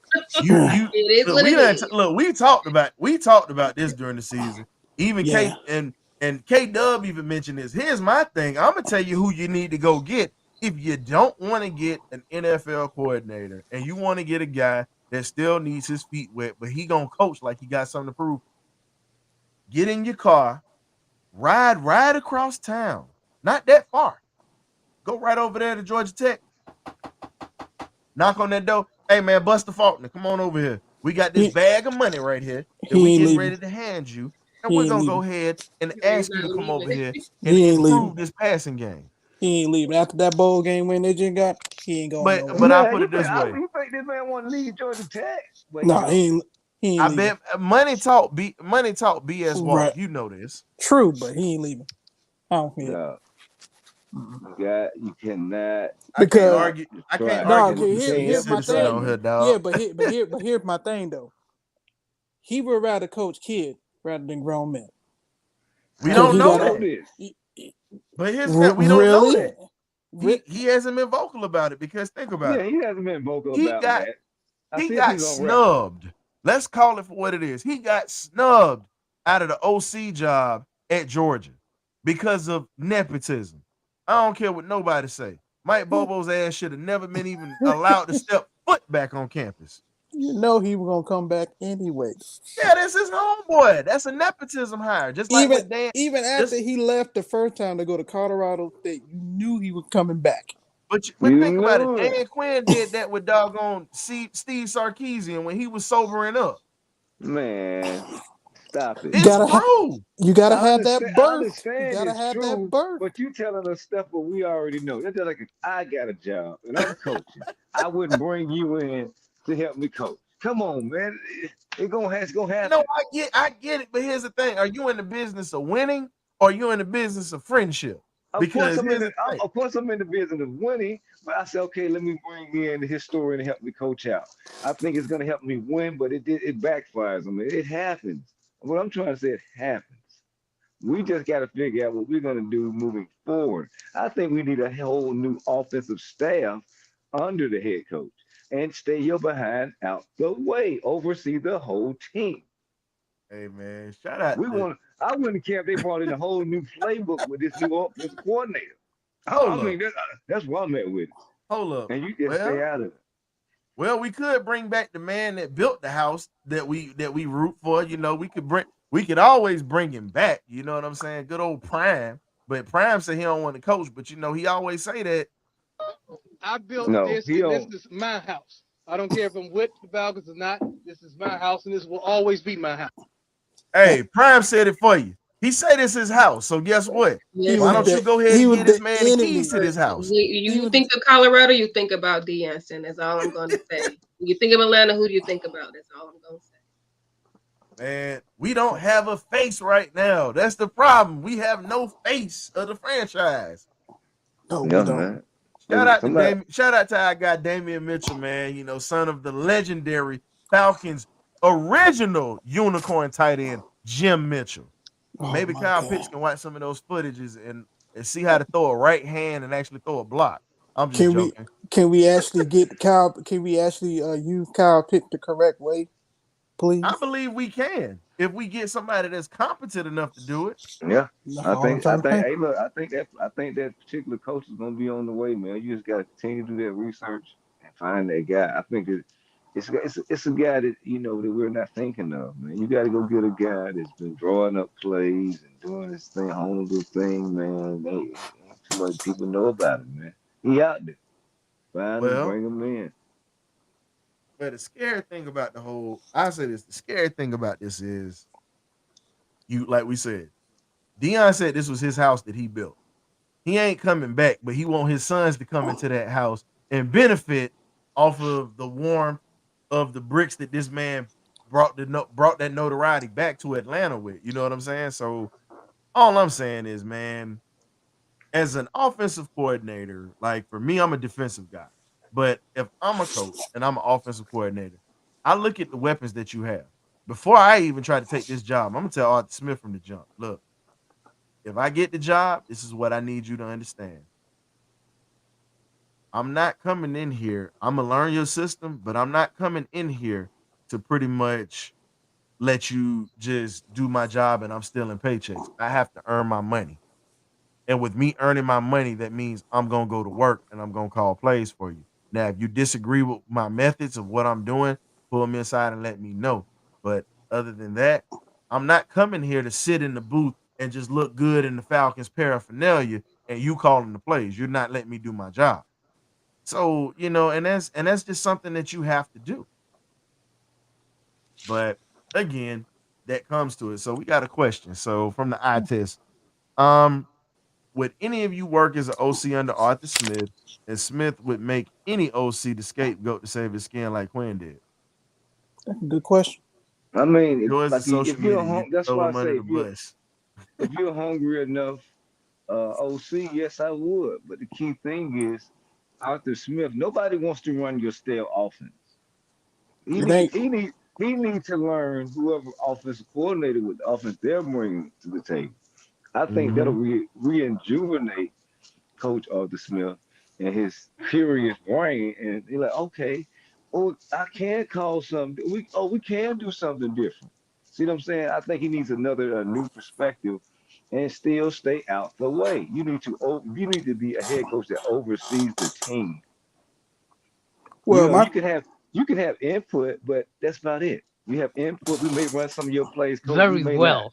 We talked about this during the season. Even K and K Dub even mentioned this. Here's my thing. I'm gonna tell you who you need to go get if you don't want to get an NFL coordinator and you want to get a guy that still needs his feet wet, but he gonna coach like he got something to prove. Get in your car, ride across town. Not that far. Go right over there to Georgia Tech. Knock on that door. Hey man, Buster Faulkner, come on over here. We got this He, bag of money right here that he we ain't getting leaving. ready to hand you, and He we're ain't gonna go leaving. ahead and He's ask you not to come over leaving. here and He ain't improve leaving. this passing game. He ain't leaving. After that bowl game win they just got, he ain't going nowhere. But I Man, put it this way. you think this man want to leave Georgia Tech? But Nah, he ain't I leaving. bet money talk BS walk. Right. You know this. True, but he ain't leaving. I don't care. no, you cannot, I can't Because argue. I can't try. argue dog, with You the can't senior here's help my citizen yourself, thing. on here, man. Yeah, dog. but here's my thing though. He would rather coach kids rather than grown men. We How do don't He you know got know that. this? But here's that we don't know really. that. He hasn't been vocal about it because think about Yeah, it. he hasn't been vocal He about got that. I he see if got he's on record. snubbed. Let's call it for what it is. He got snubbed out of the OC job at Georgia because of nepotism. I don't care what nobody say. Mike Bobo's ass should have never been even allowed to step foot back on campus. You know he was gonna come back anyway. Yeah, that's his homeboy. That's a nepotism hire. Just like Even with Dan. even after Just he left the first time to go to Colorado State, you knew he was coming back. but You think about it. knew it. Dan Quinn did that with doggone Steve Sarkisian when he was sobering up. Man, stop it. It's true. You gotta I have that understand. I birth. You understand gotta it's have that true, birth. but you telling us stuff what we already know. That's just like if I got a job and I'm coaching, I wouldn't bring you in to help me coach. Come on, man. It's gonna No, happen. I get it, but here's the thing: are you in the business of winning, or are you in the business of friendship? Because here's the thing: Of course I'm in the business of winning, but I said, okay, let me bring in the historian to help me coach out. I think it's gonna help me win, but it backfires on me. It happens. What I'm trying to say, it happens. We just got to figure out what we're going to do moving forward. I think we need a whole new offensive staff under the head coach and stay your behind out the way, oversee the whole team. hey man, shout out We to want. I wouldn't care if they brought in a whole new playbook with this new offensive coordinator. I hold mean, up, that's where I'm at with it. hold up. And you just stay Well, out of it. well, we could bring back the man that built the house that we root for. You know, we could always bring him back. You know what I'm saying? Good old Prime. But Prime said he don't want to coach, but you know he always say that. I built No, this, he and this don't. is my house. I don't care if I'm with the Falcons or not. This is my house, and this will always be my house. Hey, Prime said it for you. He said it's his house. So guess what? He Why was don't Listen, you the go ahead he and was get this the man the keys enemy. to this house? He you was think of Colorado, you think about D'Anson. That's all I'm going to say. When you think of Atlanta, who do you think about? That's all I'm going to say. Man, we don't have a face right now. That's the problem. We have no face of the franchise. no, we Yeah, don't. man. Somebody. Shout out to our guy Damian Mitchell, man. You know, son of the legendary Falcons original unicorn tight end, Jim Mitchell. Oh Maybe my Kyle god. Pitts can watch some of those footages and see how to throw a right hand and actually throw a block. I'm just Can we joking. can we actually get Kyle? Can we actually use Kyle Pitt the correct way, please? I believe we can if we get somebody that's competent enough to do it. Yeah, That's all I'm trying to say. hey, look, I think that particular coach is gonna be on the way, man. You just gotta continue to do that research and find that guy. I think it's a guy that that we're not thinking of, man. You got to go get a guy that's been drawing up plays and doing this thing, home good thing, man. Too much people know about him, man. He out there. Find him, Well, bring him in. but the scary thing about I say this, the scary thing about this is like we said, Dion said this was his house that he built. He ain't coming back, but he want his sons to come into that house and benefit off of the warmth of the bricks that this man brought that notoriety back to Atlanta with. You know what I'm saying? So all I'm saying is, man, as an offensive coordinator, like for me, I'm a defensive guy. But if I'm a coach and I'm an offensive coordinator, I look at the weapons that you have. Before I even try to take this job, I'm gonna tell Arthur Smith from the jump. Look, if I get the job, this is what I need you to understand. I'm not coming in here. I'm gonna learn your system, but I'm not coming in here to pretty much let you just do my job and I'm stealing paychecks. I have to earn my money. And with me earning my money, that means I'm gonna go to work and I'm gonna call plays for you. Now, if you disagree with my methods of what I'm doing, pull me aside and let me know. But other than that, I'm not coming here to sit in the booth and just look good in the Falcons paraphernalia and you calling the plays. You're not letting me do my job. So, and that's just something that you have to do. But again, that comes to it. So we got a question. So from the eye test, would any of you work as an OC under Arthur Smith, and Smith would make any OC the scapegoat to save his skin like Quinn did? That's a good question. I mean, Yours like is social if you're media. You that's throw why I him say under the bus. if you're hungry enough, OC, yes, I would. But the key thing is Arthur Smith. Nobody wants to run your stale offense. He It need ain't. he need he needs to learn whoever offensive coordinator with the offense they're bringing to the table. I think that'll Mhm. rejuvenate Coach Arthur Smith and his curious brain, and he's like, okay, oh, I can call something. We can do something different. See what I'm saying? I think he needs a new perspective, and still stay out the way. You need to be a head coach that oversees the team. Well, my You can have input, but that's about it. We have input. We may run some of your plays, coach. We Very may not. well.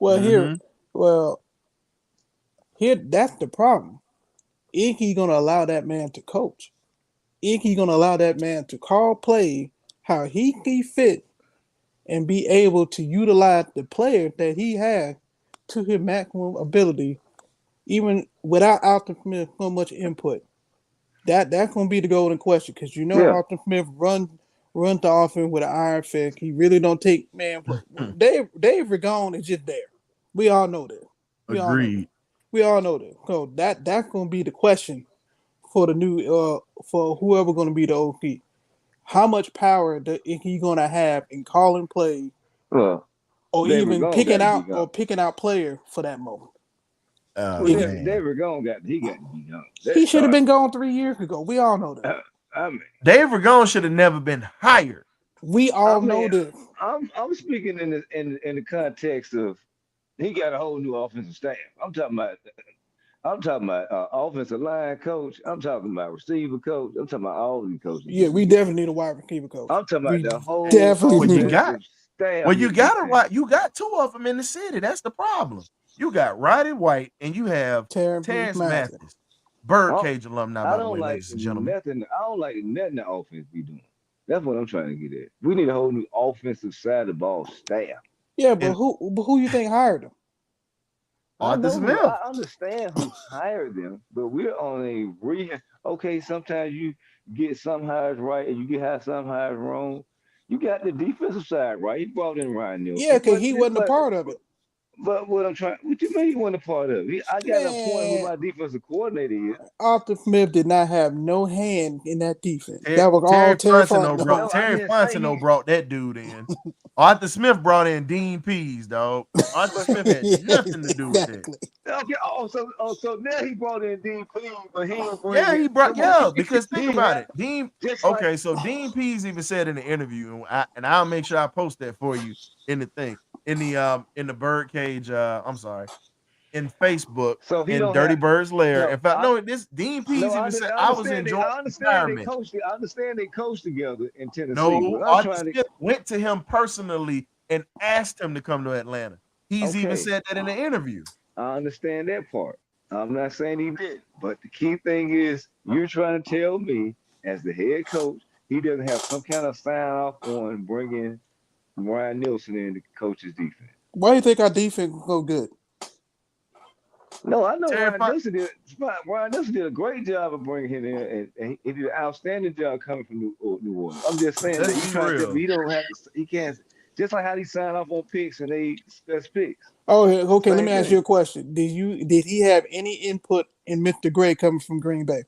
well here, Mhm. well here. That's the problem. Iggy gonna allow that man to coach. Iggy gonna allow that man to call play how he see fit and be able to utilize the player that he has to his maximum ability, even without Arthur Smith so much input. That's gonna be the golden question because Yeah. Arthur Smith run the offense with an iron fist. He really don't take man play. Dave Ragone is just there. We all know that. We all know that. Agreed. We all know that. So that's gonna be the question for the new for whoever gonna be the OP. How much power is he gonna have in calling plays Well, or David even Gone got to be gone. picking out player for that moment? Oh Well, Iggy, man. David Gone got to be gone. he should have been gone 3 years ago. We all know that. I mean, Dave Ragone should have never been hired. We I all know mean, this. I'm speaking in the context of he got a whole new offensive staff. I'm talking about offensive line coach. I'm talking about receiver coach. I'm talking about all these coaches Yeah, need to we get. definitely need a wide receiver coach. I'm talking about We the whole definitely Well, you need got offensive staff well, you need to be got changed. you got two of them in the city. That's the problem. You got Roddy White and you have Terrence Terrence Mathis. Mathis, I, BirdCage alumni, I by the don't way, like ladies and gentlemen. nothing. I don't like nothing the offense be doing. That's what I'm trying to get at. We need a whole new offensive side of the ball staff. Yeah, but And who you think hired him? Arthur Smith. I understand who hired them, but we're on a okay, sometimes you get some hires right and you get some hires wrong. You got the defensive side right. He brought in Ryan Yeah, Nielsen, because he wasn't a part of it. but what you mean he wasn't a part of it? I got a point who Man, my defensive coordinator is. Arthur Smith did not have no hand in that defense. Ter- That was all Terry Terry Fontenot brought Fontenot. No, I Terry didn't say Fontenot he. brought that dude in. Arthur Smith brought in Dean Pease, dog. Arthur But Smith had nothing to do with that. Exactly. okay, so now he brought in Dean Pease, but he ain't bring Yeah, it. he brought Come on, because think he about had it. Dean just like Okay, so Dean Pease even said in the interview, and I'll make sure I post that for you in the thing. In the Birdcage, I'm sorry, in Facebook, so he in don't Dirty have Bird's lair. no. In fact, no, this Dean No, Pease even said I was enjoying the environment. I understand they coached together in Tennessee, No, but I'm Arthur trying to Smith went to him personally and asked him to come to Atlanta. He's even okay, said that in the interview. I understand that part. I'm not saying he did, but the key thing is you're trying to tell me as the head coach, he doesn't have some kind of sign off on bringing Ryan Nielsen in to coach his defense. Why do you think our defense go good? No, I know Terry Fon- Ryan Nielsen did a great job of bringing him in, and he did an outstanding job coming from New Orleans. I'm just saying that Let's he's be trying to tell me real. he don't have to, he can't, just like how he signed off on picks and they discuss picks. Oh, okay. Let Same me ask you thing. a question. Did he have any input in Mr. Gray coming from Green Bay?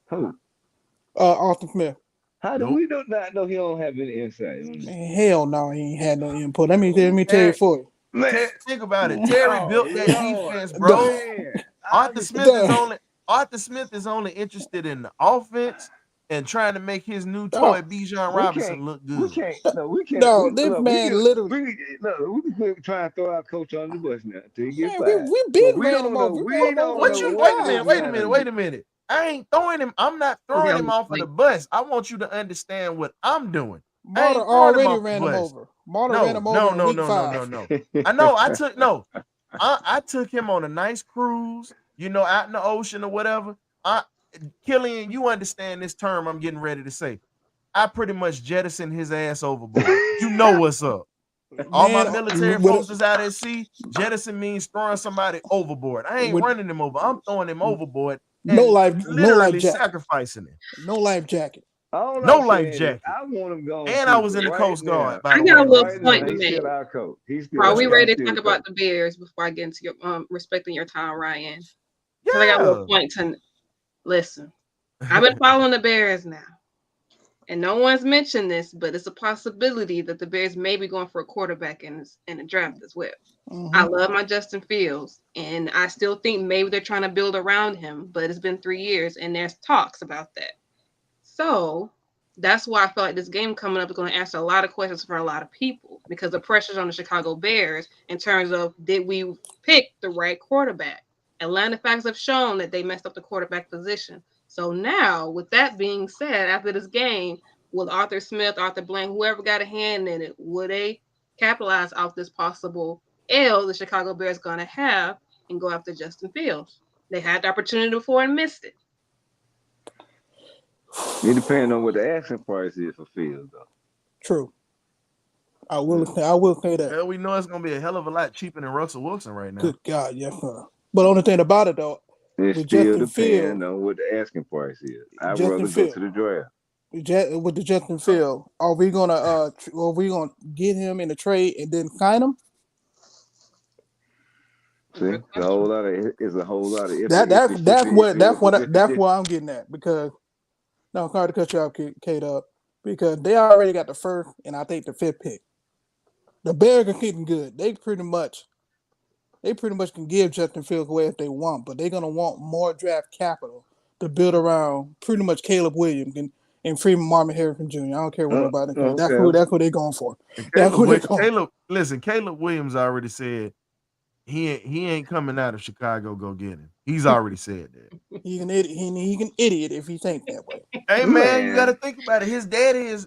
Who? Arthur Smith. How do Nope. we not know he don't have any insight on this? Man, hell no, he ain't had no input. Let me tell you Terry, for you. Man, Think about it. Terry oh built that Lord, defense, bro. man. I Arthur just, Smith is only interested in the offense and trying to make his new Oh, toy Bijan we Robinson can't, look we good. can't, no, we can't. no, We, this look, man literally. we can quit trying to throw our coach on the bus now until he get Man, fired. we But been we ran don't him know, over. We we ran him over don't What know you? many what times. Wait a minute. I ain't throwing him. I'm not Okay, throwing I'm him off of like, the bus. I want you to understand what I'm doing. I Marta ain't throwing him already off the ran him bus. over. Marta ran him over in week 5. No. I know. I took him on a nice cruise. out in the ocean or whatever. Killian, you understand this term I'm getting ready to say. I pretty much jettisoned his ass overboard. You know what's up. All my military folks is out at sea. Jettison means throwing somebody overboard. I ain't running him over. I'm throwing him overboard. No life jacket. Sacrificing him. No life jacket. No life jacket. I want him gone. And I was in the Coast Guard. I got a little point to make. Our coach. Are we ready to talk about the Bears before I get into your respecting your time, Ryan? Yeah. I got a little point to listen. I've been following the Bears now. And no one's mentioned this, but it's a possibility that the Bears may be going for a quarterback in the draft as well. Mm-hmm. I love my Justin Fields, and I still think maybe they're trying to build around him, but it's been 3 years, and there's talks about that. So that's why I feel like this game coming up is going to answer a lot of questions for a lot of people, because the pressure's on the Chicago Bears in terms of, did we pick the right quarterback? Atlanta Falcons have shown that they messed up the quarterback position. So now, with that being said, after this game, will Arthur Smith, Arthur Blank, whoever got a hand in it, will they capitalize off this possible L the Chicago Bears going to have and go after Justin Fields? They had the opportunity before and missed it. It depends on what the asking price is for Fields, though. True. I will say that. Well, we know it's going to be a hell of a lot cheaper than Russell Wilson right now. Good God, yes, sir. But only thing about it, though, it still depends on what the asking price is. I'd rather go to the draft. With the Justin Fields, are we gonna get him in the trade and then sign him? See, it's a whole lot of that's what I'm getting at, because sorry to cut you off, Kate, up, because they already got the first and I think the 5th pick. The Bears are getting good. They pretty much can give Justin Fields away if they want, but they're gonna want more draft capital to build around pretty much Caleb Williams and Freeman Marvin Harrison Jr. I don't care what nobody thinks. That's what they're going for. Caleb Williams already said he ain't coming out of Chicago. Go get him. He's already said that. He's an idiot if he thinks that way. Hey man, you got to think about it. His daddy is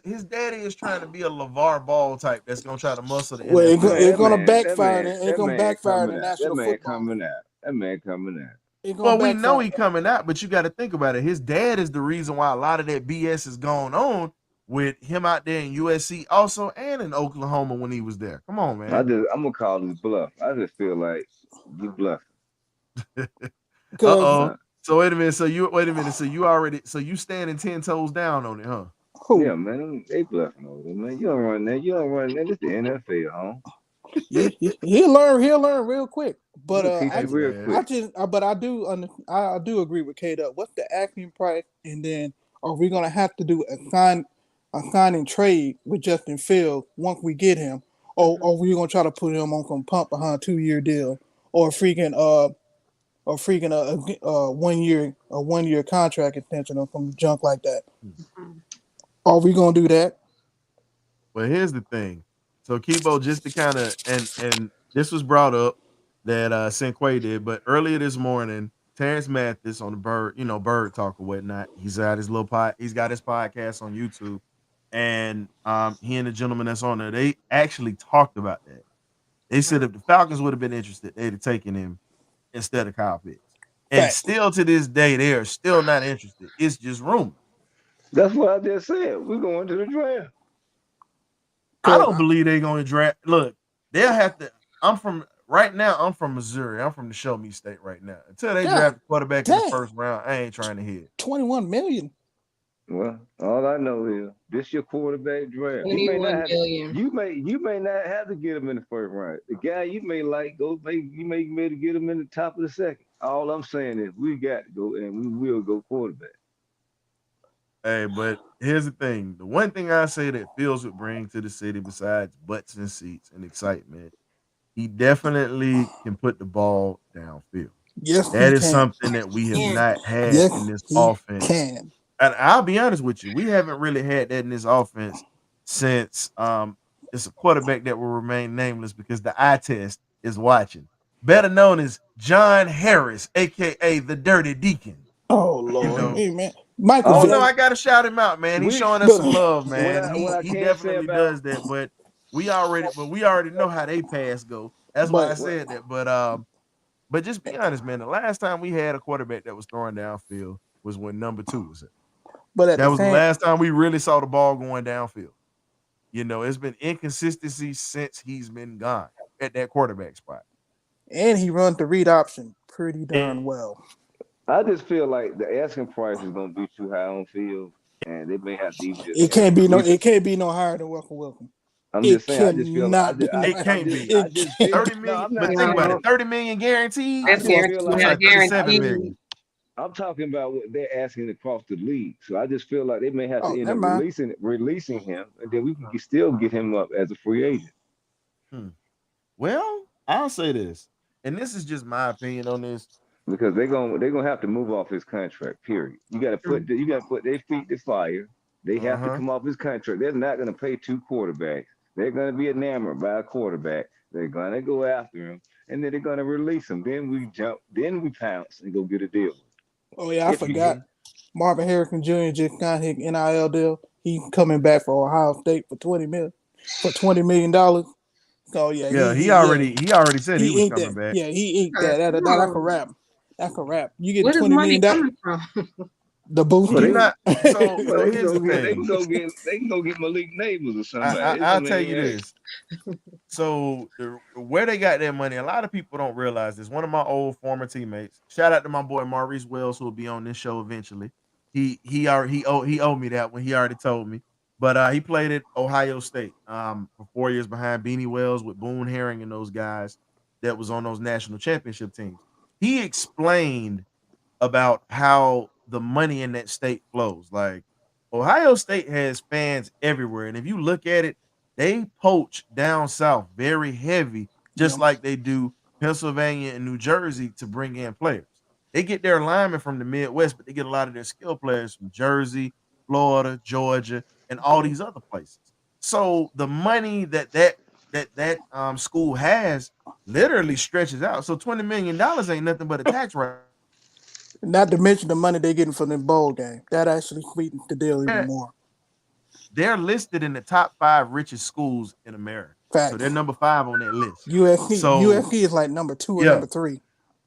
trying to be a LeVar Ball type that's gonna try to muscle the. Well, it's gonna backfire. It's gonna backfire in the national football. That man coming out. Well, we know he's coming out, but you got to think about it. His dad is the reason why a lot of that BS is going on with him out there in USC also and in Oklahoma when he was there. Come on, man. I'm gonna call this bluff. I just feel like you bluffing. So wait a minute. So you standing 10 toes down on it, huh? Yeah, man. They bluffing over there, man. You don't run that. This the NFL, huh? Yeah, he'll learn real quick. But I do agree with Kate. What's the asking price, and then are we gonna have to do a signing trade with Justin Fields once we get him, or are we gonna try to put him on some pump behind 2-year deal, or a 1 year contract extension or some junk like that? Are we gonna do that? Well, here's the thing. So Kibo, just to kind of and this was brought up that Sinquay did, but earlier this morning, Terrence Mathis on the Bird Talk or whatnot, he's got his podcast on YouTube, and he and the gentleman that's on there, they actually talked about that. They said if the Falcons would have been interested, they'd have taken him instead of Kyle Pitts. And still to this day, they are still not interested. It's just rumor. That's what I just said. We're going to the draft. I don't believe they're going to draft. Look, they'll have to. I'm from Missouri. I'm from the Show Me State right now. Until they draft a quarterback in the first round, I ain't trying to hit. $21 million. Well, all I know is this your quarterback draft. You may not have to get him in the first round. The guy you may like you may get him in the top of the second. All I'm saying is we got to go and we will go quarterback. Hey, but here's the thing. The one thing I say that Fields would bring to the city besides butts and seats and excitement, he definitely can put the ball downfield. Yes, that is something that we have not had in this offense. And I'll be honest with you, we haven't really had that in this offense since it's a quarterback that will remain nameless because the eye test is watching. Better known as John Harris, aka the Dirty Deacon. Oh Lord, hey, man. Michael. Oh no, I gotta shout him out, man. He's showing us some love, man. He definitely does that. But we already know how they pass go. That's why I said that. But just be honest, man. The last time we had a quarterback that was throwing downfield was when number 2 was there. But at That the was the same, last time we really saw the ball going downfield. It's been inconsistency since he's been gone at that quarterback spot. and he runs the read option pretty And darn well. I just feel like the asking price is going to be too high on field, and they may have to even just It have can't to be no. release It it. can't be no higher than welcome. I'm It just saying. I just feel. cannot be. it I can't just. be I It just can't. feel. 30 No, million. I'm But not. think about No, it, 30 million guaranteed. I that's just guaranteed. feel I'm like. sorry, 37 Guaranteed. million. I'm talking about what they're asking across the league. So I just feel like they may have Oh, to end never up mind. releasing him, and then we can still get him up as a free agent. Hmm. Well, I'll say this, and this is just my opinion on this. Because they're gonna have to move off his contract. Period. You gotta put their feet to fire. They have to Uh-huh. come off his contract. They're not gonna pay 2 quarterbacks. They're gonna be enamored by a quarterback. They're gonna go after him, and then they're gonna release him. Then we jump. Then we pounce and go get a deal. Oh yeah, I If we forgot. Mhm. Marvin Harrison Jr. just got his NIL deal. He coming back for Ohio State for $20 million. Oh yeah, Yeah, yeah he already said he he was inked coming that. back. Yeah, he inked Uh, that. That I can no. rap. I can rap. You get Where does $20 money million. coming from? The well, He's they booster. not. So well, here's the they can thing. go get Malik Neighbors or somebody. I'll I tell mean, you hey, this. So where they got their money, a lot of people don't realize this. One of my old former teammates. Shout out to my boy Maurice Wells, who will be on this show eventually. He owed me that when he already told me. But he played at Ohio State for 4 years behind Beanie Wells with Boone Herring and those guys that was on those national championship teams. He explained about how the money in that state flows. Like Ohio State has fans everywhere, and if you look at it, they poach down south very heavy, just Yeah. like they do Pennsylvania and New Jersey to bring in players. They get their linemen from the Midwest, but they get a lot of their skill players from Jersey, Florida, Georgia, and all these other places. So the money that school has literally stretches out. So $20 million ain't nothing but a tax write. Not to mention the money they're getting from the bowl game. That actually sweetens the deal even more. They're listed in the top 5 richest schools in America. So they're Facts. number 5 on that list. USC So is like number 2 or yeah, number 3.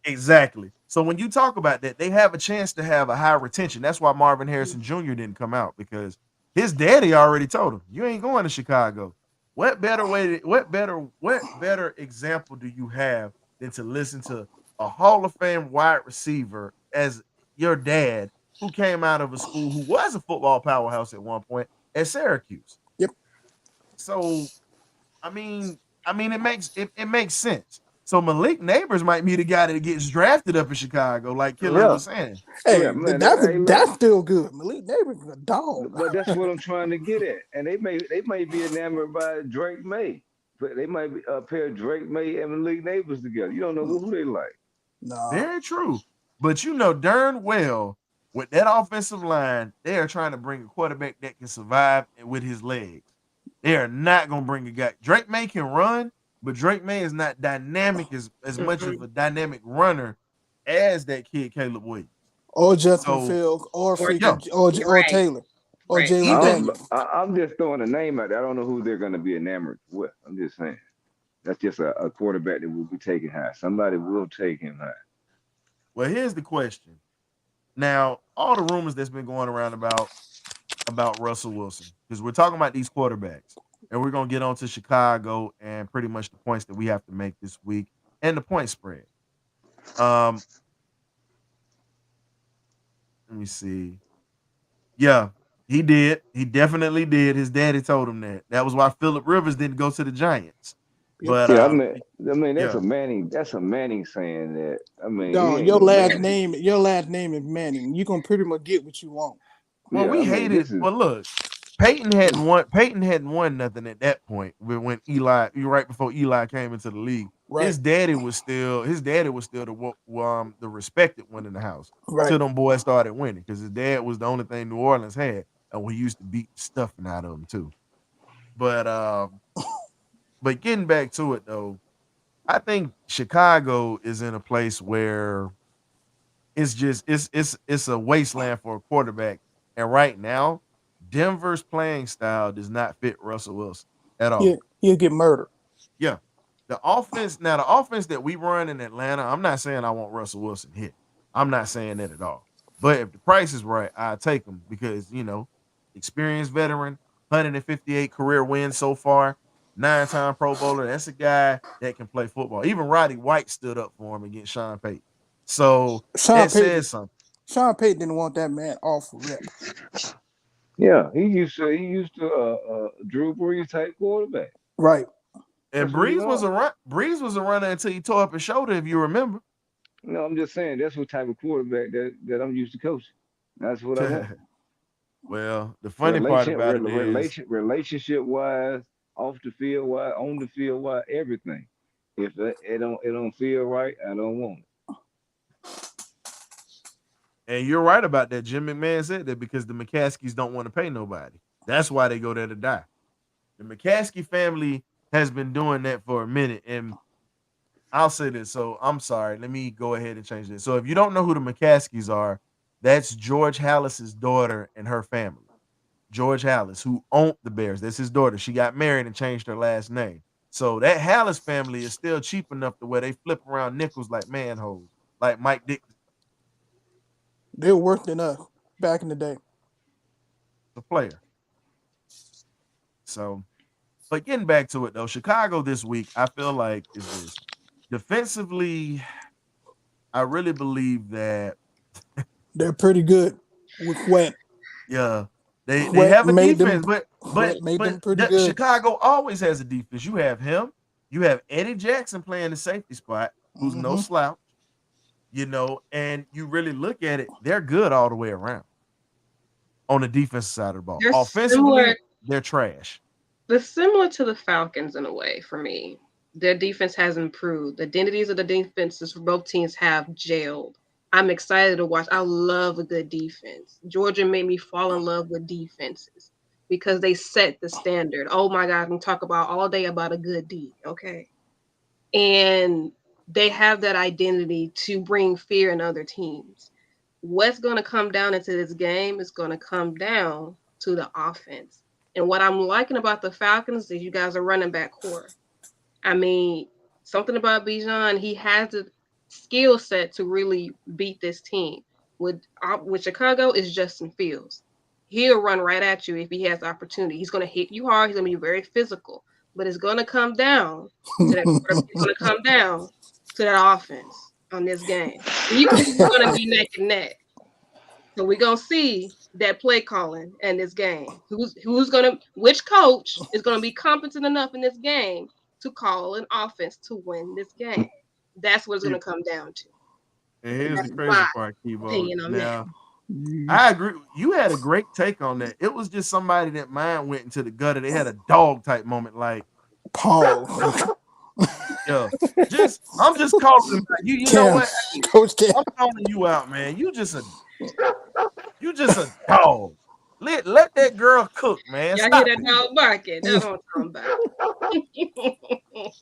exactly. So when you talk about that, they have a chance to have a high retention. That's why Marvin Harrison Jr. didn't come out, because his daddy already told him, "You ain't going to Chicago." What better example do you have than to listen to a Hall of Fame wide receiver as your dad, who came out of a school who was a football powerhouse at one point at Syracuse? Yep. So it makes sense. So Malik Neighbors might be the guy that gets drafted up in Chicago, like Killer yeah, was saying. Hey, yeah, man. Hey, that's look. still good. Malik Neighbors is a dog. But that's what I'm trying to get at. And they may be enamored by Drake May. But they might be pair Drake May and Malik Neighbors together. You don't know who they like. No. Very true. But you know darn well, with that offensive line, they are trying to bring a quarterback that can survive with his legs. They are not going to bring a guy. Drake May can run, but Drake May is not dynamic as much of a dynamic runner as that kid Caleb Williams. Or Justin So Fields, or Or yeah, freaking, or right, Taylor, or right. Jalen Daniels. I'm just throwing a name out there. I don't know who they're going to be enamored with. I'm just saying. That's just a quarterback that will be taken high. Somebody will take him high. well, here's the question. Now, all the rumors that's been going around about Russell Wilson, because we're talking about these quarterbacks, and we're gonna get on to Chicago and pretty much the points that we have to make this week and the point spread. Um, let me see. Yeah, he did. He definitely did. His daddy told him that. That was why Phillip Rivers didn't go to the Giants. Yep. But Yeah, I mean, that's yeah, a Manning. That's a Manning saying that. I mean, he No, ain't no Manning. your last name is Manning. You're gonna pretty much get what you want. well, Yeah, we I mean, hated. this is Well, look, Peyton hadn't won nothing at that point when Eli, right before Eli came into the league. Right. His daddy was still the respected one in the house Right. till them boys started winning, because his dad was the only thing New Orleans had, and we used to beat the stuffing out of them too. But getting back to it though, I think Chicago is in a place where it's a wasteland for a quarterback, and right now, Denver's playing style does not fit Russell Wilson at all. He'll get murdered. Yeah, The offense now, the offense that we run in Atlanta, I'm not saying I want Russell Wilson hit. I'm not saying that at all. But if the price is right, I take him because experienced veteran, 158 career wins so far, 9-time Pro Bowler. That's a guy that can play football. Even Roddy White stood up for him against Sean Payton. So Sean that Payton. says something. Sean Payton didn't want that man off rip. Yeah, he used to Drew Brees type quarterback. Right. And That's what he was. Breeze was a runner until he tore up his shoulder, if you remember. No, I'm just saying that's what type of quarterback that I'm used to coaching. That's what I want. Well, the funny part about it is Relationship wise, off the field wise, on the field wise, everything. If it don't feel right, I don't want it. and you're right about that. Jim McMahon said that because the McCaskies don't want to pay nobody. That's why they go there to die. The McCaskey family has been doing that for a minute. And I'll say this. So I'm sorry. Let me go ahead and change this. So if you don't know who the McCaskies are, that's George Hallis's daughter and her family. George Hallis, who owned the Bears. That's his daughter. She got married and changed her last name. So that Hallis family is still cheap enough to where they flip around nickels like manholes, like Mike Dick, They were worse than us back in the day. the player. So, but getting back to it though, Chicago this week, I feel like is this defensively. I really believe that They're pretty good with Wet. yeah, they Wet have a made them- defense, but Wet made them pretty good. Chicago always has a defense. You have him, you have Eddie Jackson playing the safety spot, who's no Mhm. slouch, and you really look at it, they're good all the way around on the defensive side of the ball. They're Offensively, similar. they're trash. They're similar to the Falcons in a way for me. Their defense has improved. The identities of the defenses for both teams have gelled. I'm excited to watch. I love a good defense. Georgia made me fall in love with defenses because they set the standard. Oh my God, I can talk about all day about a good D. Okay. And they have that identity to bring fear in other teams. What's going to come down into this game is going to come down to the offense. And what I'm liking about the Falcons is you guys are running back core. I mean, something about Bijan, he has the skill set to really beat this team. With Chicago is Justin Fields. He'll run right at you if he has the opportunity. He's going to hit you hard. He's going to be very physical, but it's going to come down to that. It's going to come down to that offense on this game. He's going to be neck and neck. So we're gonna see that play calling in this game. Which coach is gonna be competent enough in this game to call an offense to win this game? That's what it's gonna come down to. And here's That's the crazy my part, Kibo. opinion on that. Now, I agree. You had a great take on that. It was just somebody that mind went into the gutter. They had a dog type moment, like, Paul. yo, I'm just calling him out. You know what? Coach Cam. I'm calling you out, man. You just a dog. Let that girl cook, man. Y'all Stop hear that it. dog barking? That's what I'm talking about.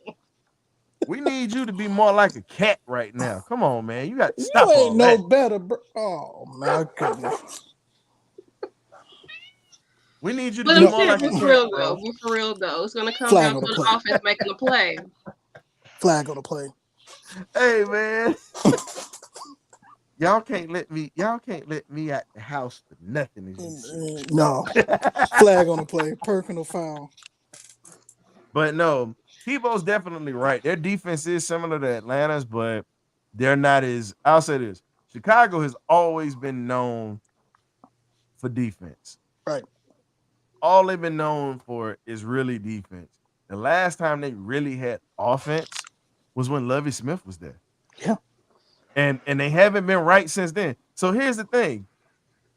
We need you to be more like a cat right now. Come on, man. You got to You stop all ain't no that. better, bro. Oh my goodness. We need you to But be I'm more like serious, a for cat, real bro. though. We're for real though. It's gonna come Flag down on to the the play. offense making a play. Flag on the play. Hey, man. Y'all can't let me out the house for nothing. As you see. No. Flag on the play. Personal foul. But no, Tebow's definitely right. Their defense is similar to Atlanta's, but they're not as. I'll say this: Chicago has always been known for defense. Right. All they've been known for is really defense. The last time they really had offense was when Lovie Smith was there. Yeah. And they haven't been right since then. So here's the thing: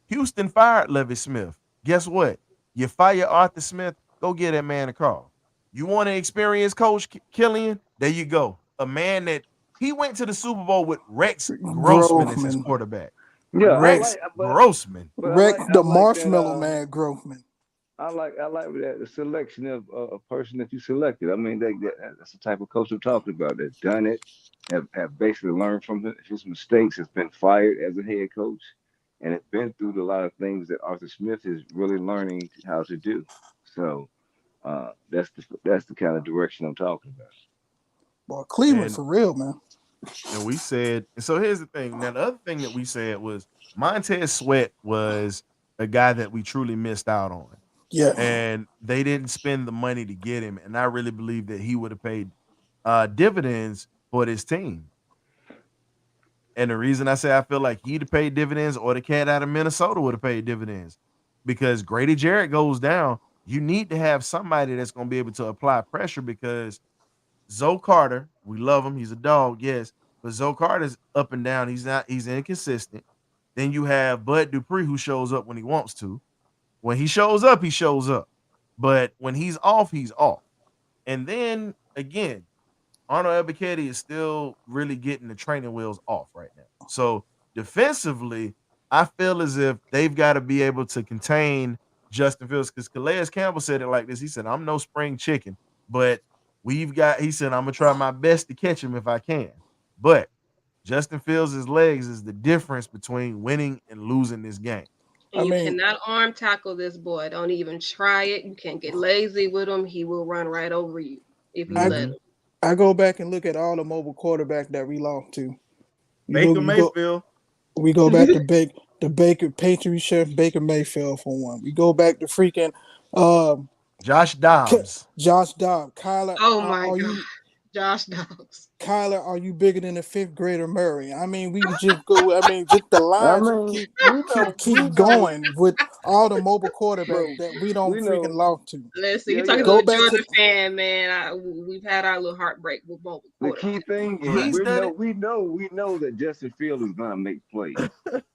Houston fired Lovie Smith. Guess what? You fire Arthur Smith, go get that man a call. You want an experienced coach, Killian? There you go. A man that he went to the Super Bowl with Rex Grossman as his Grossman. quarterback. Yeah, Rex Grossman. Rex, I the like marshmallow that, man, Grossman. I like that the selection of a person that you selected. I mean, that's the type of coach I'm talking about. That's done it, have basically learned from his mistakes. Has been fired as a head coach, and has been through a lot of things that Arthur Smith is really learning how to do. So that's the kind of direction I'm talking about. Boy, Cleveland And for real, man. and we said, so here's the thing. Now, the other thing that we said was Montez Sweat was a guy that we truly missed out on. Yeah. And they didn't spend the money to get him. And I really believe that he would have paid dividends for this team. And the reason I say I feel like he'd have paid dividends or the cat out of Minnesota would have paid dividends because Grady Jarrett goes down. You need to have somebody that's going to be able to apply pressure because Zoe Carter, we love him. He's a dog, yes. But Zoe Carter's up and down. He's inconsistent. Then you have Bud Dupree who shows up when he wants to. When he shows up, he shows up. But when he's off, he's off. And then again, Arnold Ebiketie is still really getting the training wheels off right now. So defensively, I feel as if they've got to be able to contain Justin Fields because Calais Campbell said it like this. He said, I'm no spring chicken, but he said, I'm going to try my best to catch him if I can. But Justin Fields' legs is the difference between winning and losing this game. And you cannot arm tackle this boy. Don't even try it. You can't get lazy with him. He will run right over you if you let him. I go back and look at all the mobile quarterbacks that we lost to. Baker Mayfield. We go back to the Baker Patriot Chef Baker Mayfield for one. We go back to freaking Josh Dobbs. Kyler. Oh my God. Josh Dobbs. Kyler, are you bigger than the fifth grader Murray? I mean, we can just go. I mean, just the lines keep going with all the mobile quarterbacks that we don't freaking lost to. Listen, you're talking to a Georgia fan, man. We've had our little heartbreak with mobile quarterbacks. The key thing is we know that Justin Fields is gonna make plays.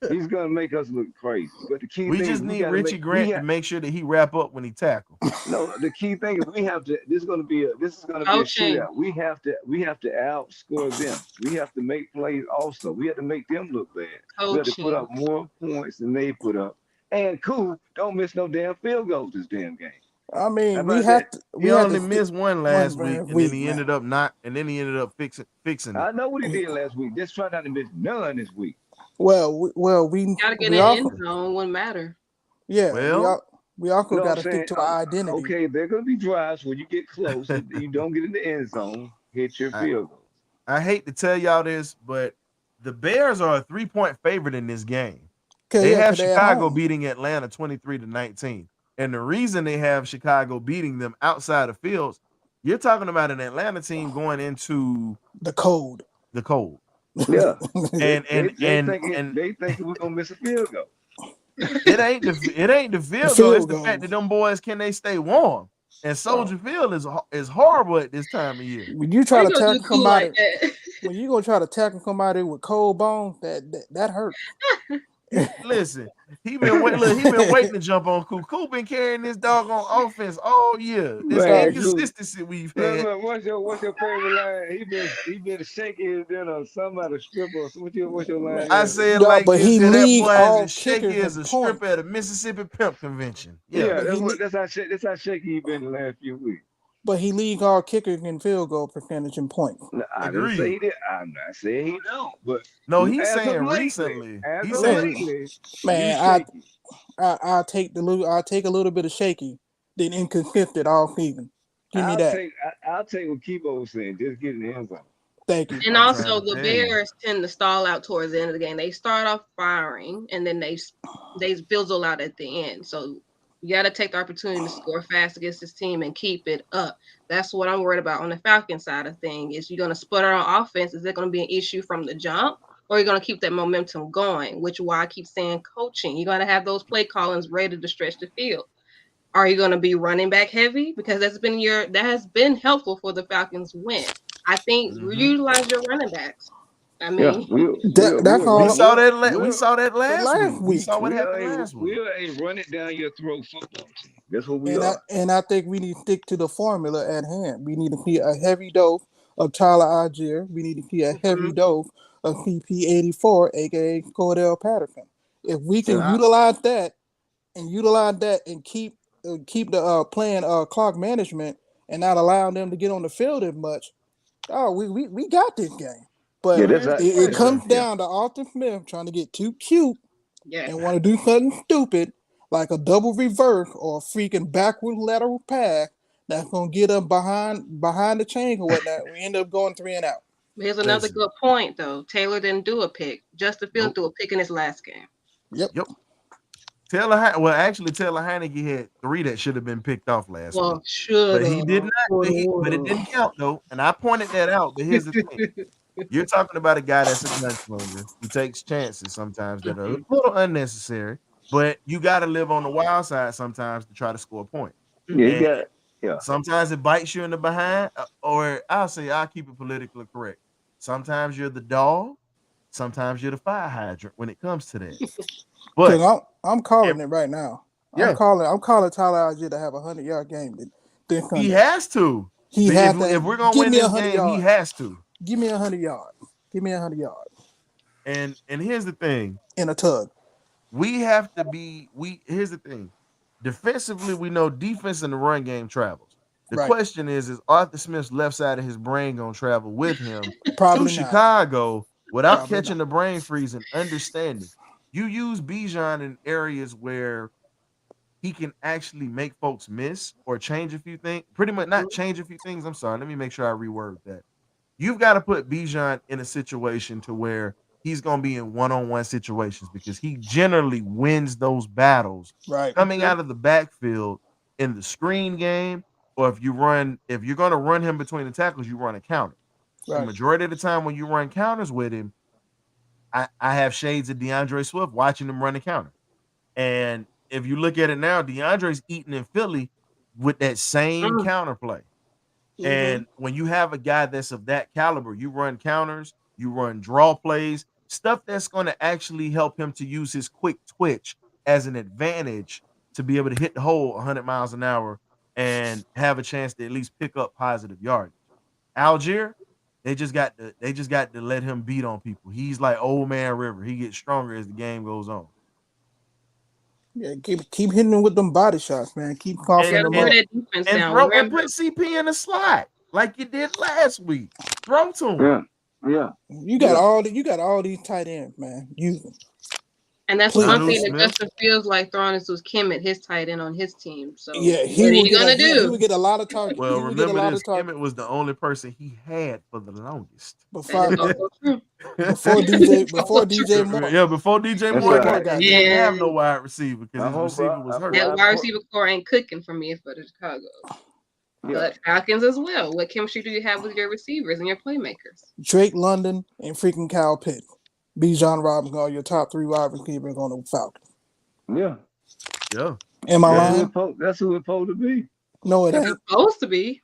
He's gonna make us look crazy. But the key we thing just need Richie Grant to make sure that he wrap up when he tackles. No, the key thing is we have to. This is gonna be a shootout. We have to outscore them. We have to make plays also. We have to make them look bad. We have to put up more points than they put up. And don't miss no damn field goals this damn game. I mean, he only missed one last week, and then he ended up fixing it. I know what he did last week. Just try not to miss none this week. Well, we gotta get in the end zone. Wouldn't matter. Yeah. Well, we also got to stick to our identity. Okay, there are going to be drives where you get close and you don't get in the end zone, hit your field goal. I hate to tell y'all this, but the Bears are a 3-point favorite in this game. They have Chicago beating Atlanta 23-19. And the reason they have Chicago beating them outside of Fields, you're talking about an Atlanta team going into the cold. Yeah. and they think we're going to miss a field goal. It ain't the field goal. It's the fact that them boys can they stay warm. And Soldier Field is horrible at this time of year. When you try to tackle somebody, when you gonna try to tackle somebody with cold bones, that hurts. Listen, he been waiting to jump on Cool. Cool been carrying this dog on offense all year. This inconsistency we've had. Look, what's your favorite line? He been shaking than somebody stripper. What's your line? I said but he league all shaky as a stripper at a Mississippi Pimp Convention. Yeah, that's how shaky he been the last few weeks. But he league all kicker and field goal percentage and points. No, I didn't say he did. I'm not saying he don't, but no, he's saying recently. He's saying, man, I'll take a little bit of shaky, then inconsistent all season. Give me that. I'll take what Kibo was saying. Just get in the end zone. Thank you. And also, the Bears tend to stall out towards the end of the game. They start off firing, and then they fizzle out at the end. So you got to take the opportunity to score fast against this team and keep it up. That's what I'm worried about on the Falcons side of things. Is you're going to sputter on offense? Is it going to be an issue from the jump? Or you're going to keep that momentum going, which is why I keep saying coaching. You got to have those play callings ready to stretch the field. Are you going to be running back heavy? Because that has been helpful for the Falcons win. I think utilize your running backs. I mean, we saw that last week. We saw what happened last week. We're a run it down your throat football team. That's what we are. And I think we need to stick to the formula at hand. We need to see a heavy dose of Tyler Algier. We need to see a heavy dose of CP84, aka Cordell Patterson. If we can utilize that and keep the playing clock management and not allow them to get on the field as much, we got this game. But it comes down to Arthur Smith trying to get too cute and want to do something stupid like a double reverse or a freaking backward lateral pass that's gonna get us behind the chain or whatnot. We end up going 3 and out. Here's another Listen. good point, though. Taylor didn't do a pick. Justin Fields Nope. threw a pick in his last game. Yep. Taylor Heinicke had 3 that should have been picked off last week. Well, should But he did not. But it didn't count though. And I pointed that out. But here's the thing: you're talking about a guy that's a gunslinger who takes chances sometimes that are a little unnecessary. But you got to live on the wild side sometimes to try to score a point. Yeah, you And got yeah. sometimes it bites you in the behind, or I'll keep it politically correct. Sometimes you're the dog. Sometimes you're the fire hydrant when it comes to that. But Because I'm calling it right now. Yeah. I'm calling Tyler Algier to have a 100-yard game. This he Sunday. has to. He If, has to. if we're gonna Give win me this 100 game, yards. he has to. Give me 100 yards. Give me 100 yards And here's the thing: in a tug. we have to be. Here's the thing: defensively, we know defense in the run game travels. The Right. question is Arthur Smith's left side of his brain gonna travel with him to Probably not. Chicago without Probably catching the brain freeze and understanding? You use Bijan in areas where he can actually make folks miss or change a few things. Pretty much not change a few things. I'm sorry. Let me make sure I reword that. You've got to put Bijan in a situation to where he's going to be in one-on-one situations because he generally wins those battles Right. coming out of the backfield in the screen game, or if you're going to run him between the tackles, you run a counter. The Right. majority of the time when you run counters with him, I have shades of DeAndre Swift watching him run a counter. And if you look at it now, DeAndre's eating in Philly with that same counterplay. And when you have a guy that's of that caliber, you run counters, you run draw plays, stuff that's going to actually help him to use his quick twitch as an advantage to be able to hit the hole 100 miles an hour and have a chance to at least pick up positive yardage. Algier, they just got to let him beat on people. He's like Old Man River. He gets stronger as the game goes on. Yeah, keep hitting him with them body shots, man. Keep coughing Gotta them wear up. that defense And down. throw Wear and put CP in the slot like you did last week. Throw to him. Yeah. You got all these tight ends, man. And that's Please. one thing that Smith. Justin feels like throwing this was Kemet, his tight end on his team. So Yeah, what are you gonna He do? would get a lot of targets. Well, He would get a remember lot this. of targets Emmett was the only person he had for the longest. before That is also true. DJ Moore. Yeah, before DJ That's Moore right. got, he didn't have And no wide receiver because his receiver was hurt. that wide receiver core ain't cooking for me for the Chicago. Yeah. But Falcons as well. What chemistry do you have with your receivers and your playmakers? Drake London and freaking Kyle Pitt. Bijan Robinson are your top 3 wide receivers on the Falcons. Yeah. Yeah. Am I lying? That's who it's supposed to be. No, it It's ain't. supposed to be.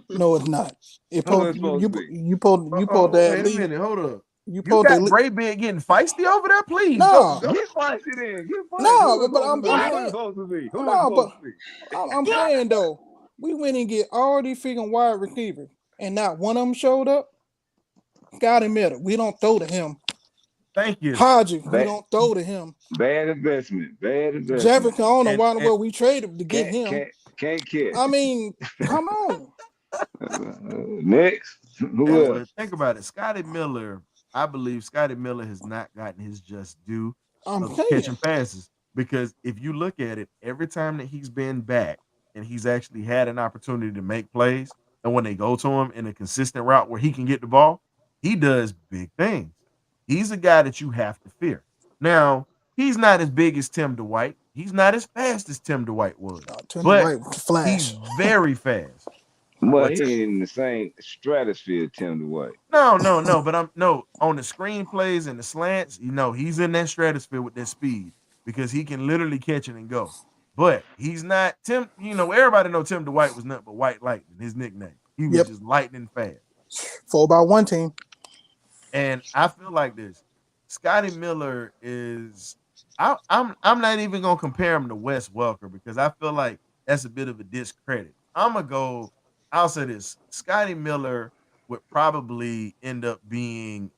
No, it's not. Who it's supposed to be? You pulled that Wait a lead. minute, hold up. You You pulled got the Bray Beard getting feisty over there, please. No. Go. Get feisty then. Get feisty. No, Who but it's I'm supposed to be? Who No, it's supposed to be? I'm saying though, we went and get all these freaking wide receivers, and not one of them showed up. Scotty Miller, we don't throw to him. Thank you. Hodges, we Bad- don't throw to him. Bad investment. Jefferson, I don't know And- why in the world we traded to get him. Can't catch. I mean, come on. Next. Who else? But think about it. Scotty Miller, I believe Scotty Miller has not gotten his just due I'm of saying. catching passes. Because if you look at it, every time that he's been back and he's actually had an opportunity to make plays, and when they go to him in a consistent route where he can get the ball, he does big things. He's a guy that you have to fear. Now, he's not as big as Tim Dwight. He's not as fast as Tim Dwight was. Turn But the right with the flash. He's very fast. Well, he ain't in the same stratosphere, Tim Dwight. No, but on the screen plays and the slants, he's in that stratosphere with that speed because he can literally catch it and go. But he's not Tim, everybody know Tim Dwight was nothing but White Lightning, his nickname. He was just lightning fast. 4x1 team. And I feel like this. Scotty Miller is I'm not even gonna compare him to Wes Welker because I feel like that's a bit of a discredit. I'll say this. Scotty Miller would probably end up being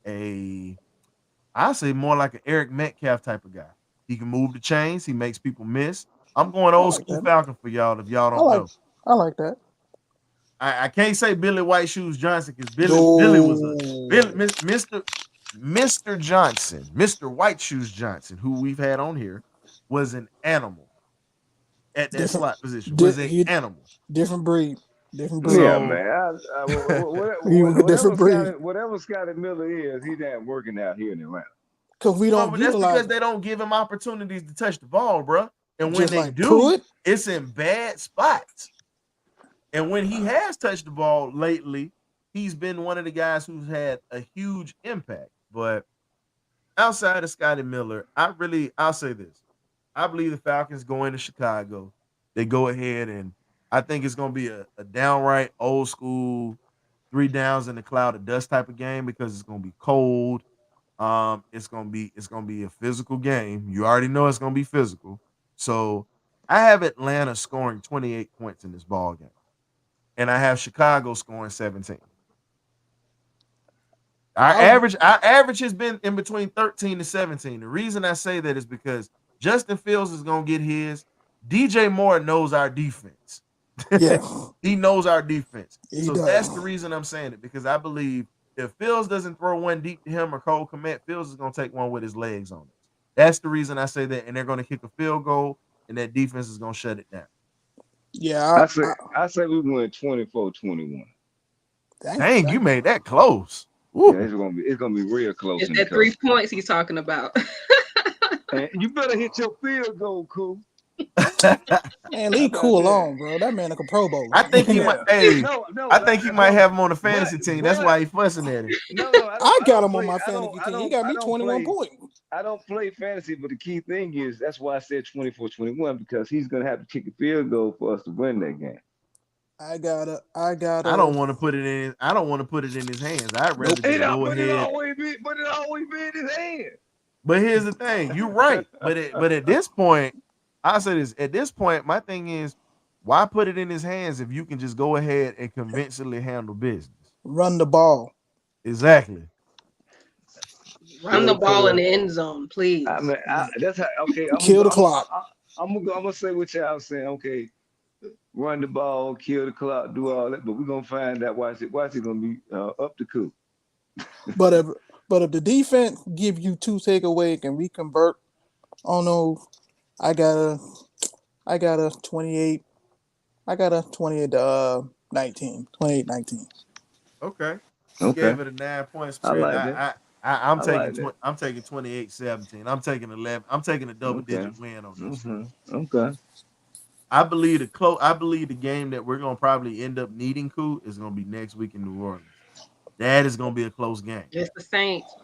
I'll say more like an Eric Metcalf type of guy. He can move the chains, he makes people miss. I'm going old school Falcon for y'all if y'all don't know. I like that. I can't say Billy White Shoes Johnson because Billy was Mr. Johnson, Mr. White Shoes Johnson, who we've had on here, was an animal at that slot position. Was an animal. Different breed. Different breed. Yeah, So man. You a different breed. Whatever Scotty Miller is, he not working out here in Atlanta. Because we no, don't but that's utilize because them. they don't give him opportunities to touch the ball, bro. And when Just they like do, Pruitt. it's in bad spots. And when he has touched the ball lately, he's been one of the guys who's had a huge impact. But outside of Scotty Miller, I'll say this. I believe the Falcons go into Chicago. They go ahead and I think it's gonna be a downright old school 3 downs in the cloud of dust type of game because it's gonna be cold. It's gonna be a physical game. You already know it's gonna be physical. So I have Atlanta scoring 28 points in this ball game, and I have Chicago scoring 17. Our average has been in between 13 to 17. The reason I say that is because Justin Fields is gonna get his. DJ Moore knows our defense. Yeah, He knows our defense. he So does. that's the reason I'm saying it, because I believe if Fields doesn't throw one deep to him or Cole Kmet, Fields is gonna take one with his legs on it. That's the reason I say that, and they're gonna kick a field goal, and that defense is gonna shut it down. Yeah, I say we win 24-21. Dang, you made that close. Yeah, Woo. it's gonna be real close. It's that 3 points he's talking about. And you better hit your field goal, cool. Man, leave Cool alone, bro. That man like a Pro Bowl. I think he might. Hey, No, I think he might have him on the fantasy but- team. That's but- why he fussing at him. No, I got him play- on my I fantasy don't- I team. He don't- got I me don't 21 play- points. I don't play fantasy, but the key thing is that's why I said 24-21 because he's gonna have to kick a field goal for us to win that game. I gotta. I don't want to put it in. I don't want to put it in his hands. I'd rather just go But it ahead. always be in his hand. But here's the thing. You're right. But at this point, I'll say this. At this point, my thing is, why put it in his hands if you can just go ahead and convincingly handle business? Run the ball. Exactly. Run the ball in the end zone, please. I mean, that's how. Okay, Kill the clock. I'm gonna say what y'all saying. Okay, run the ball, kill the clock, do all that. But we're gonna find out why is it gonna be up to coup. But if the defense give you 2 takeaways and we convert, oh no, I got a 28. I got a 28 19. 28-19. Okay. You Okay, gave it a 9-point I spread. like that. I'm I taking like that. I'm taking 28-17. I'm taking 11. I'm taking a double digit win on this. Okay. I believe the game that we're gonna probably end up needing is gonna be next week in New Orleans. That is gonna be a close game. It's the Saints.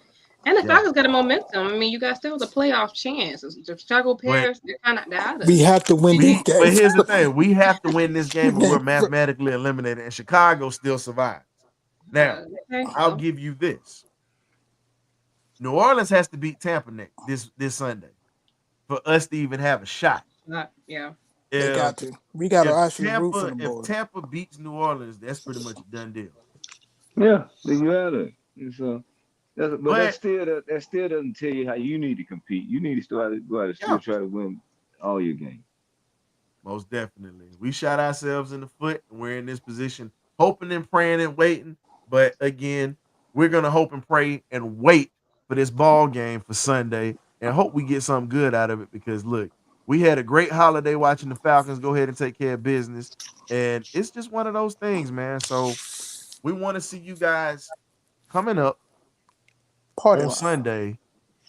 And the Falcons got a momentum. I mean, you guys still have the playoff chance. The Chicago Bears, they're kind of out of We have to win these games. But here's the thing: we have to win this game, or we're mathematically eliminated, and Chicago still survives. Now, I'll give you this: New Orleans has to beat Tampa this Sunday for us to even have a shot. Yeah. They got to. We got to actually root for them If boys. Tampa beats New Orleans, that's pretty much a done deal. Yeah, then you had it. And so, that still doesn't tell you how you need to compete. You need to go out and still try to win all your games. Most definitely. We shot ourselves in the foot, and we're in this position, hoping and praying and waiting. But again, we're gonna hope and pray and wait for this ball game for Sunday, and hope we get something good out of it. Because look, we had a great holiday watching the Falcons go ahead and take care of business, and it's just one of those things, man. So we want to see you guys coming up on Sunday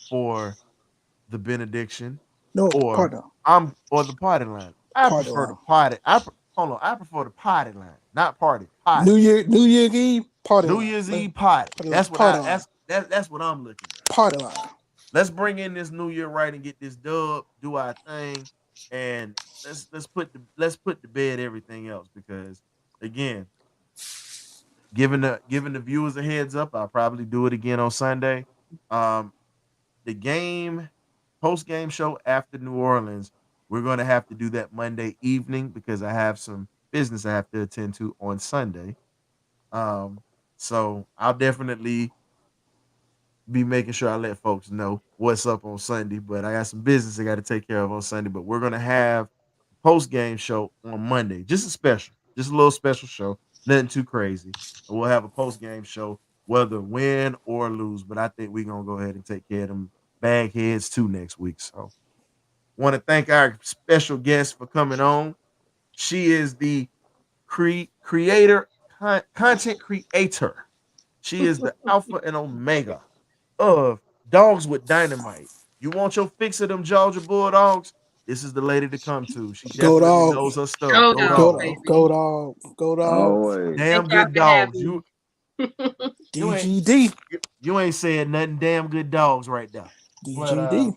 for the benediction, or the party line. I prefer the party. I prefer the party line, not party. Party. New Year's Eve party. New Year's Eve party. That's what that's what I'm looking at. Party line. Let's bring in this new year right and get this dub, do our thing, and let's put to bed everything else, because again, giving the viewers a heads up, I'll probably do it again on Sunday. The game post-game show after New Orleans, we're going to have to do that Monday evening because I have some business I have to attend to on Sunday. So I'll definitely be making sure I let folks know what's up on Sunday, but I got some business I got to take care of on Sunday. But we're going to have post-game show on Monday, just a little special show, nothing too crazy. And we'll have a post-game show, whether win or lose, but I think we're going to go ahead and take care of them bag heads too next week. So want to thank our special guest for coming on. She is the content creator. She is the alpha and omega of Dogs with Dynamite. You want your fix of them Georgia Bulldogs? This is the lady to come to. She Go definitely dog. knows her stuff. Go Go dog, dog. baby. Go dog. Go dog. Always. Damn Thank y'all good for having dogs. me. You ain't DGD. you ain't saying nothing damn good dogs right now. But DGD.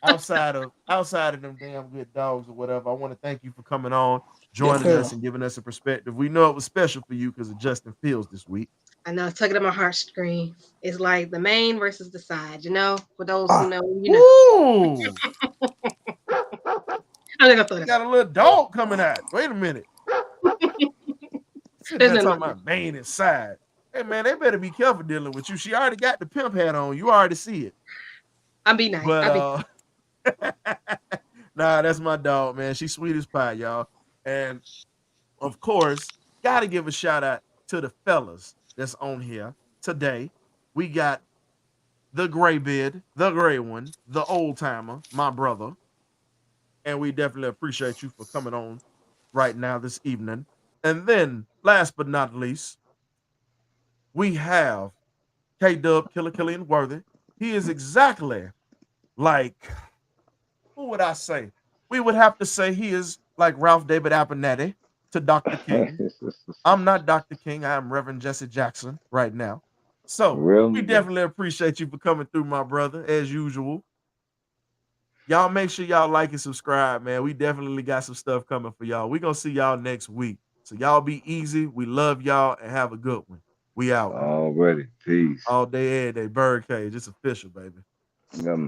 outside of them damn good dogs or whatever, I want to thank you for coming on, joining sir. us, and giving us a perspective. We know it was special for you because of Justin Fields this week. I know, it's tugging at my heartstrings. It's like the main versus the side, you know? For those Ah. who know, you know. Ooh, I'm gonna throw you that. got a little dog coming out. Wait a minute. Sitting There's there no talking about main and side. Hey man, they better be careful dealing with you. She already got the pimp hat on. You already see it. I'm be nice. But nah, that's my dog, man. She's sweet as pie, y'all. And of course, gotta give a shout out to the fellas that's on here today. We got the gray beard, the gray one, the old timer, my brother. And we definitely appreciate you for coming on right now this evening. And then, last but not least, we have K Dub Killer Killian Worthy. He is exactly like, who would I say? We would have to say he is like Ralph David Abernathy to Dr. King. I'm not Dr. King. I am Reverend Jesse Jackson right now. So we definitely appreciate you for coming through, my brother, as usual. Y'all make sure y'all like and subscribe, man. We definitely got some stuff coming for y'all. We're going to see y'all next week. So y'all be easy. We love y'all and have a good one. We out. Already. Peace. All day, every day. BirdCage. It's official, baby.